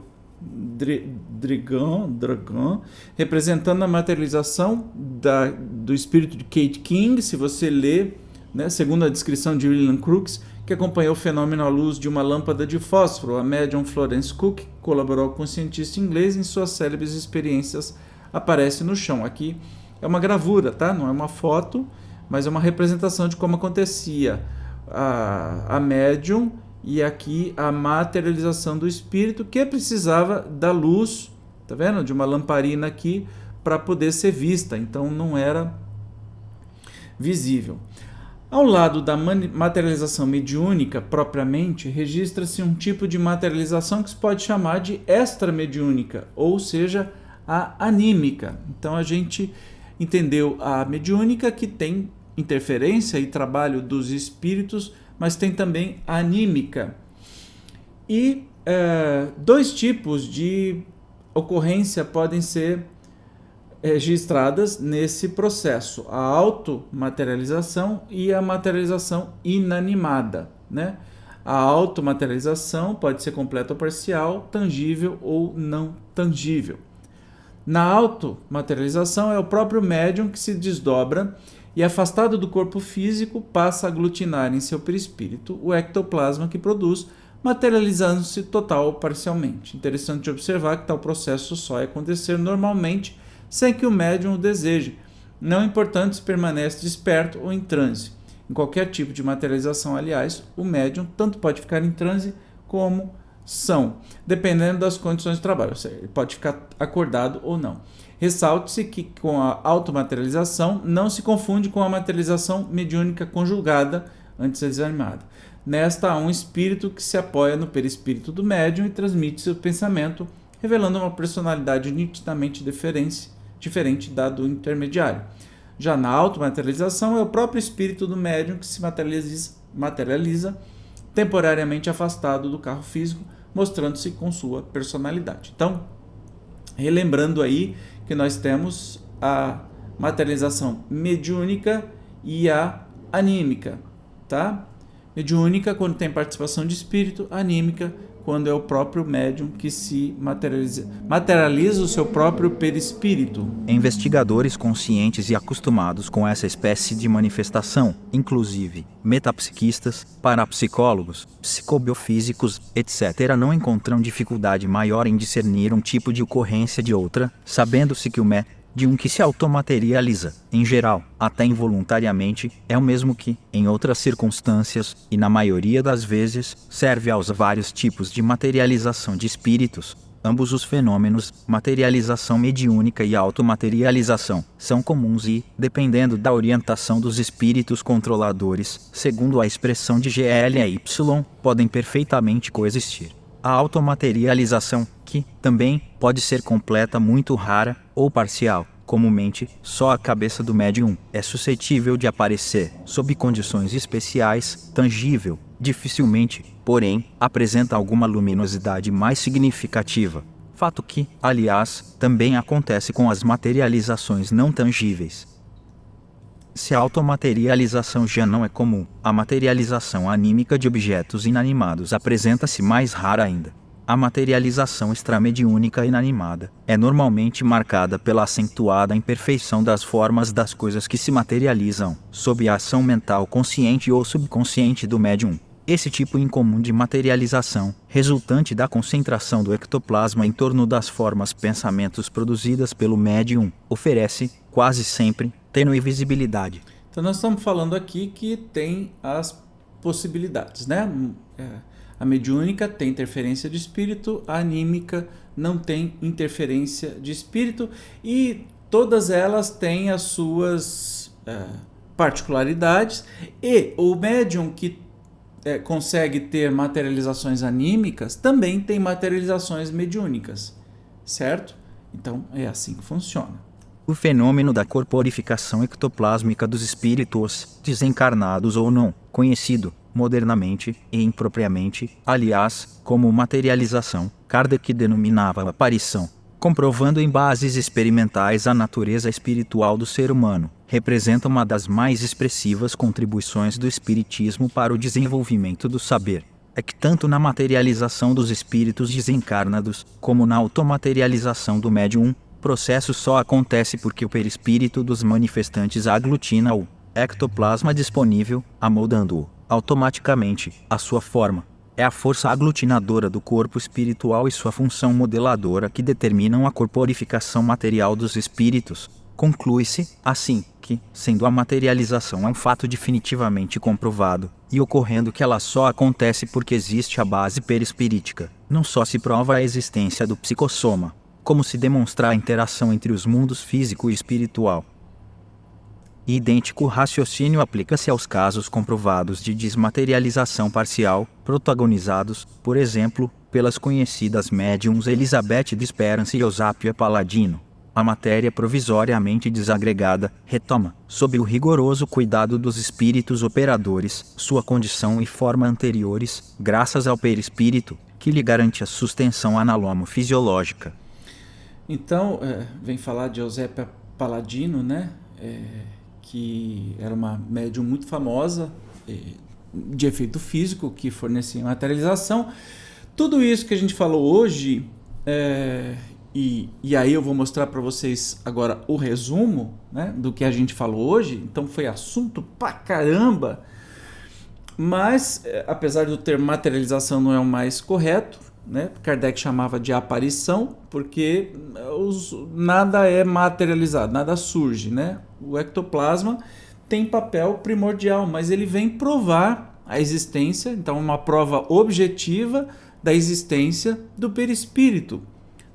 S2: Dragon, representando a materialização do espírito de Kate King. Se você ler, né, segundo a descrição de William Crookes, que acompanhou o fenômeno à luz de uma lâmpada de fósforo, a médium Florence Cook colaborou com o cientista inglês em suas célebres experiências Aparece no Chão. Aqui é uma gravura, tá? Não é uma foto, mas é uma representação de como acontecia a médium e aqui a materialização do espírito, que precisava da luz, tá vendo? De uma lamparina aqui para poder ser vista, então não era visível. Ao lado da materialização mediúnica propriamente, registra-se um tipo de materialização que se pode chamar de extramediúnica, ou seja, a anímica. Então a gente entendeu a mediúnica, que tem interferência e trabalho dos espíritos, mas tem também a anímica. E 2 tipos de ocorrência podem ser registradas nesse processo: a automaterialização e a materialização inanimada, né? A automaterialização pode ser completa ou parcial, tangível ou não tangível. Na automaterialização é o próprio médium que se desdobra e, afastado do corpo físico, passa a aglutinar em seu perispírito o ectoplasma que produz, materializando-se total ou parcialmente. Interessante observar que tal processo só é acontecer normalmente sem que o médium o deseje, não importando se permanece desperto ou em transe. Em qualquer tipo de materialização, aliás, o médium tanto pode ficar em transe como são, dependendo das condições de trabalho, ou seja, ele pode ficar acordado ou não. Ressalte-se que com a automaterialização não se confunde com a materialização mediúnica conjugada, antes desanimada. Nesta há um espírito que se apoia no perispírito do médium e transmite seu pensamento, revelando uma personalidade nitidamente diferente da do intermediário. Já na automaterialização é o próprio espírito do médium que se materializa temporariamente afastado do carro físico, mostrando-se com sua personalidade. Então, relembrando aí que nós temos a materialização mediúnica e a anímica, tá? Mediúnica quando tem participação de espírito, anímica quando é o próprio médium que se materializa o seu próprio perispírito.
S1: Investigadores conscientes e acostumados com essa espécie de manifestação, inclusive metapsiquistas, parapsicólogos, psicobiofísicos, etc., não encontram dificuldade maior em discernir um tipo de ocorrência de outra, sabendo-se que o médium que se automaterializa, em geral, até involuntariamente, é o mesmo que, em outras circunstâncias, e na maioria das vezes, serve aos vários tipos de materialização de espíritos. Ambos os fenômenos, materialização mediúnica e automaterialização, são comuns e, dependendo da orientação dos espíritos controladores, segundo a expressão de GLY, podem perfeitamente coexistir. A automaterialização, que, também, pode ser completa, muito rara, ou parcial. Comumente, só a cabeça do médium é suscetível de aparecer, sob condições especiais, tangível. Dificilmente, porém, apresenta alguma luminosidade mais significativa. Fato que, aliás, também acontece com as materializações não tangíveis. Se a automaterialização já não é comum, a materialização anímica de objetos inanimados apresenta-se mais rara ainda. A materialização extramediúnica inanimada é normalmente marcada pela acentuada imperfeição das formas das coisas que se materializam, sob a ação mental consciente ou subconsciente do médium. Esse tipo incomum de materialização, resultante da concentração do ectoplasma em torno das formas pensamentos produzidas pelo médium, oferece, quase sempre, tênue visibilidade.
S2: Então nós estamos falando aqui que tem as possibilidades, né? A mediúnica tem interferência de espírito, a anímica não tem interferência de espírito e todas elas têm as suas particularidades, e o médium que consegue ter materializações anímicas também tem materializações mediúnicas, certo? Então é assim que funciona.
S1: O fenômeno da corporificação ectoplásmica dos espíritos, desencarnados ou não, conhecido, modernamente e impropriamente, aliás, como materialização, Kardec denominava aparição, comprovando em bases experimentais a natureza espiritual do ser humano, representa uma das mais expressivas contribuições do espiritismo para o desenvolvimento do saber. É que tanto na materialização dos espíritos desencarnados, como na automaterialização do médium, o processo só acontece porque o perispírito dos manifestantes aglutina o ectoplasma disponível, amoldando-o automaticamente à sua forma. É a força aglutinadora do corpo espiritual e sua função modeladora que determinam a corporificação material dos espíritos. Conclui-se, assim, que, sendo a materialização um fato definitivamente comprovado, e ocorrendo que ela só acontece porque existe a base perispirítica, não só se prova a existência do psicossoma, como se demonstra a interação entre os mundos físico e espiritual. Idêntico raciocínio aplica-se aos casos comprovados de desmaterialização parcial, protagonizados, por exemplo, pelas conhecidas médiums Elizabeth Desperance e Eusápia Paladino. A matéria provisoriamente desagregada retoma, sob o rigoroso cuidado dos espíritos operadores, sua condição e forma anteriores, graças ao perispírito, que lhe garante a sustentação analomo-fisiológica.
S2: Então, vem falar de Eusápia Paladino, né? Que era uma médium muito famosa, de efeito físico, que fornecia materialização. Tudo isso que a gente falou hoje E aí eu vou mostrar para vocês agora o resumo, né, do que a gente falou hoje. Então foi assunto pra caramba, mas apesar do termo materialização não é o mais correto, né? Kardec chamava de aparição, porque nada é materializado, nada surge, né? O ectoplasma tem papel primordial, mas ele vem provar a existência, então uma prova objetiva da existência do perispírito,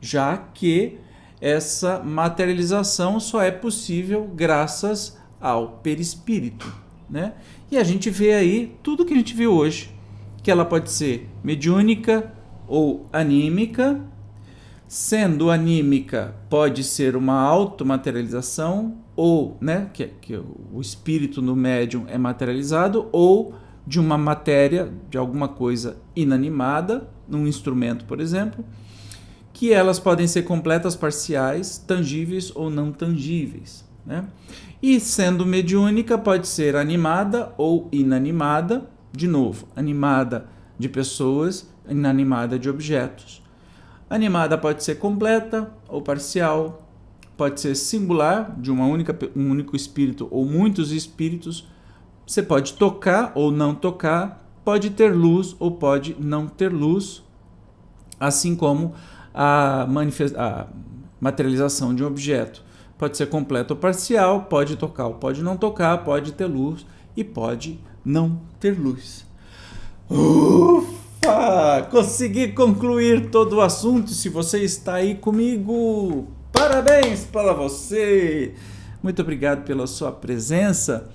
S2: já que essa materialização só é possível graças ao perispírito, né? E a gente vê aí tudo que a gente viu hoje, que ela pode ser mediúnica ou anímica. Sendo anímica, pode ser uma automaterialização, ou, né, que o espírito no médium é materializado, ou de uma matéria, de alguma coisa inanimada, num instrumento, por exemplo, que elas podem ser completas, parciais, tangíveis ou não tangíveis, né? E sendo mediúnica, pode ser animada ou inanimada, de novo, animada de pessoas, inanimada de objetos. Animada pode ser completa ou parcial, pode ser singular, de um único espírito ou muitos espíritos. Você pode tocar ou não tocar, pode ter luz ou pode não ter luz, assim como a materialização de um objeto. Pode ser completa ou parcial, pode tocar ou pode não tocar, pode ter luz e pode não ter luz. Consegui concluir todo o assunto. Se você está aí comigo, parabéns para você. Muito obrigado pela sua presença.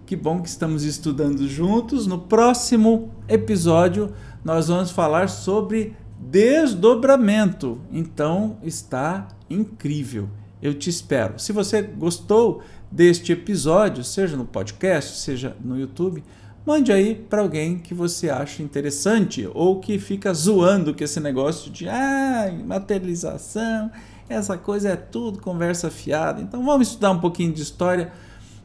S2: Que bom que estamos estudando juntos. No próximo episódio nós vamos falar sobre desdobramento. Então está incrível. Eu te espero. Se você gostou deste episódio, seja no podcast, seja no YouTube, mande aí para alguém que você acha interessante ou que fica zoando com esse negócio de materialização, essa coisa é tudo conversa fiada. Então vamos estudar um pouquinho de história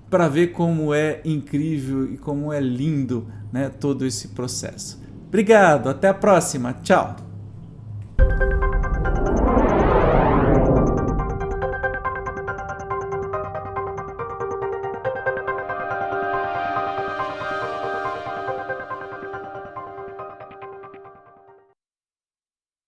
S2: para ver como é incrível e como é lindo, né, todo esse processo. Obrigado, até a próxima, tchau!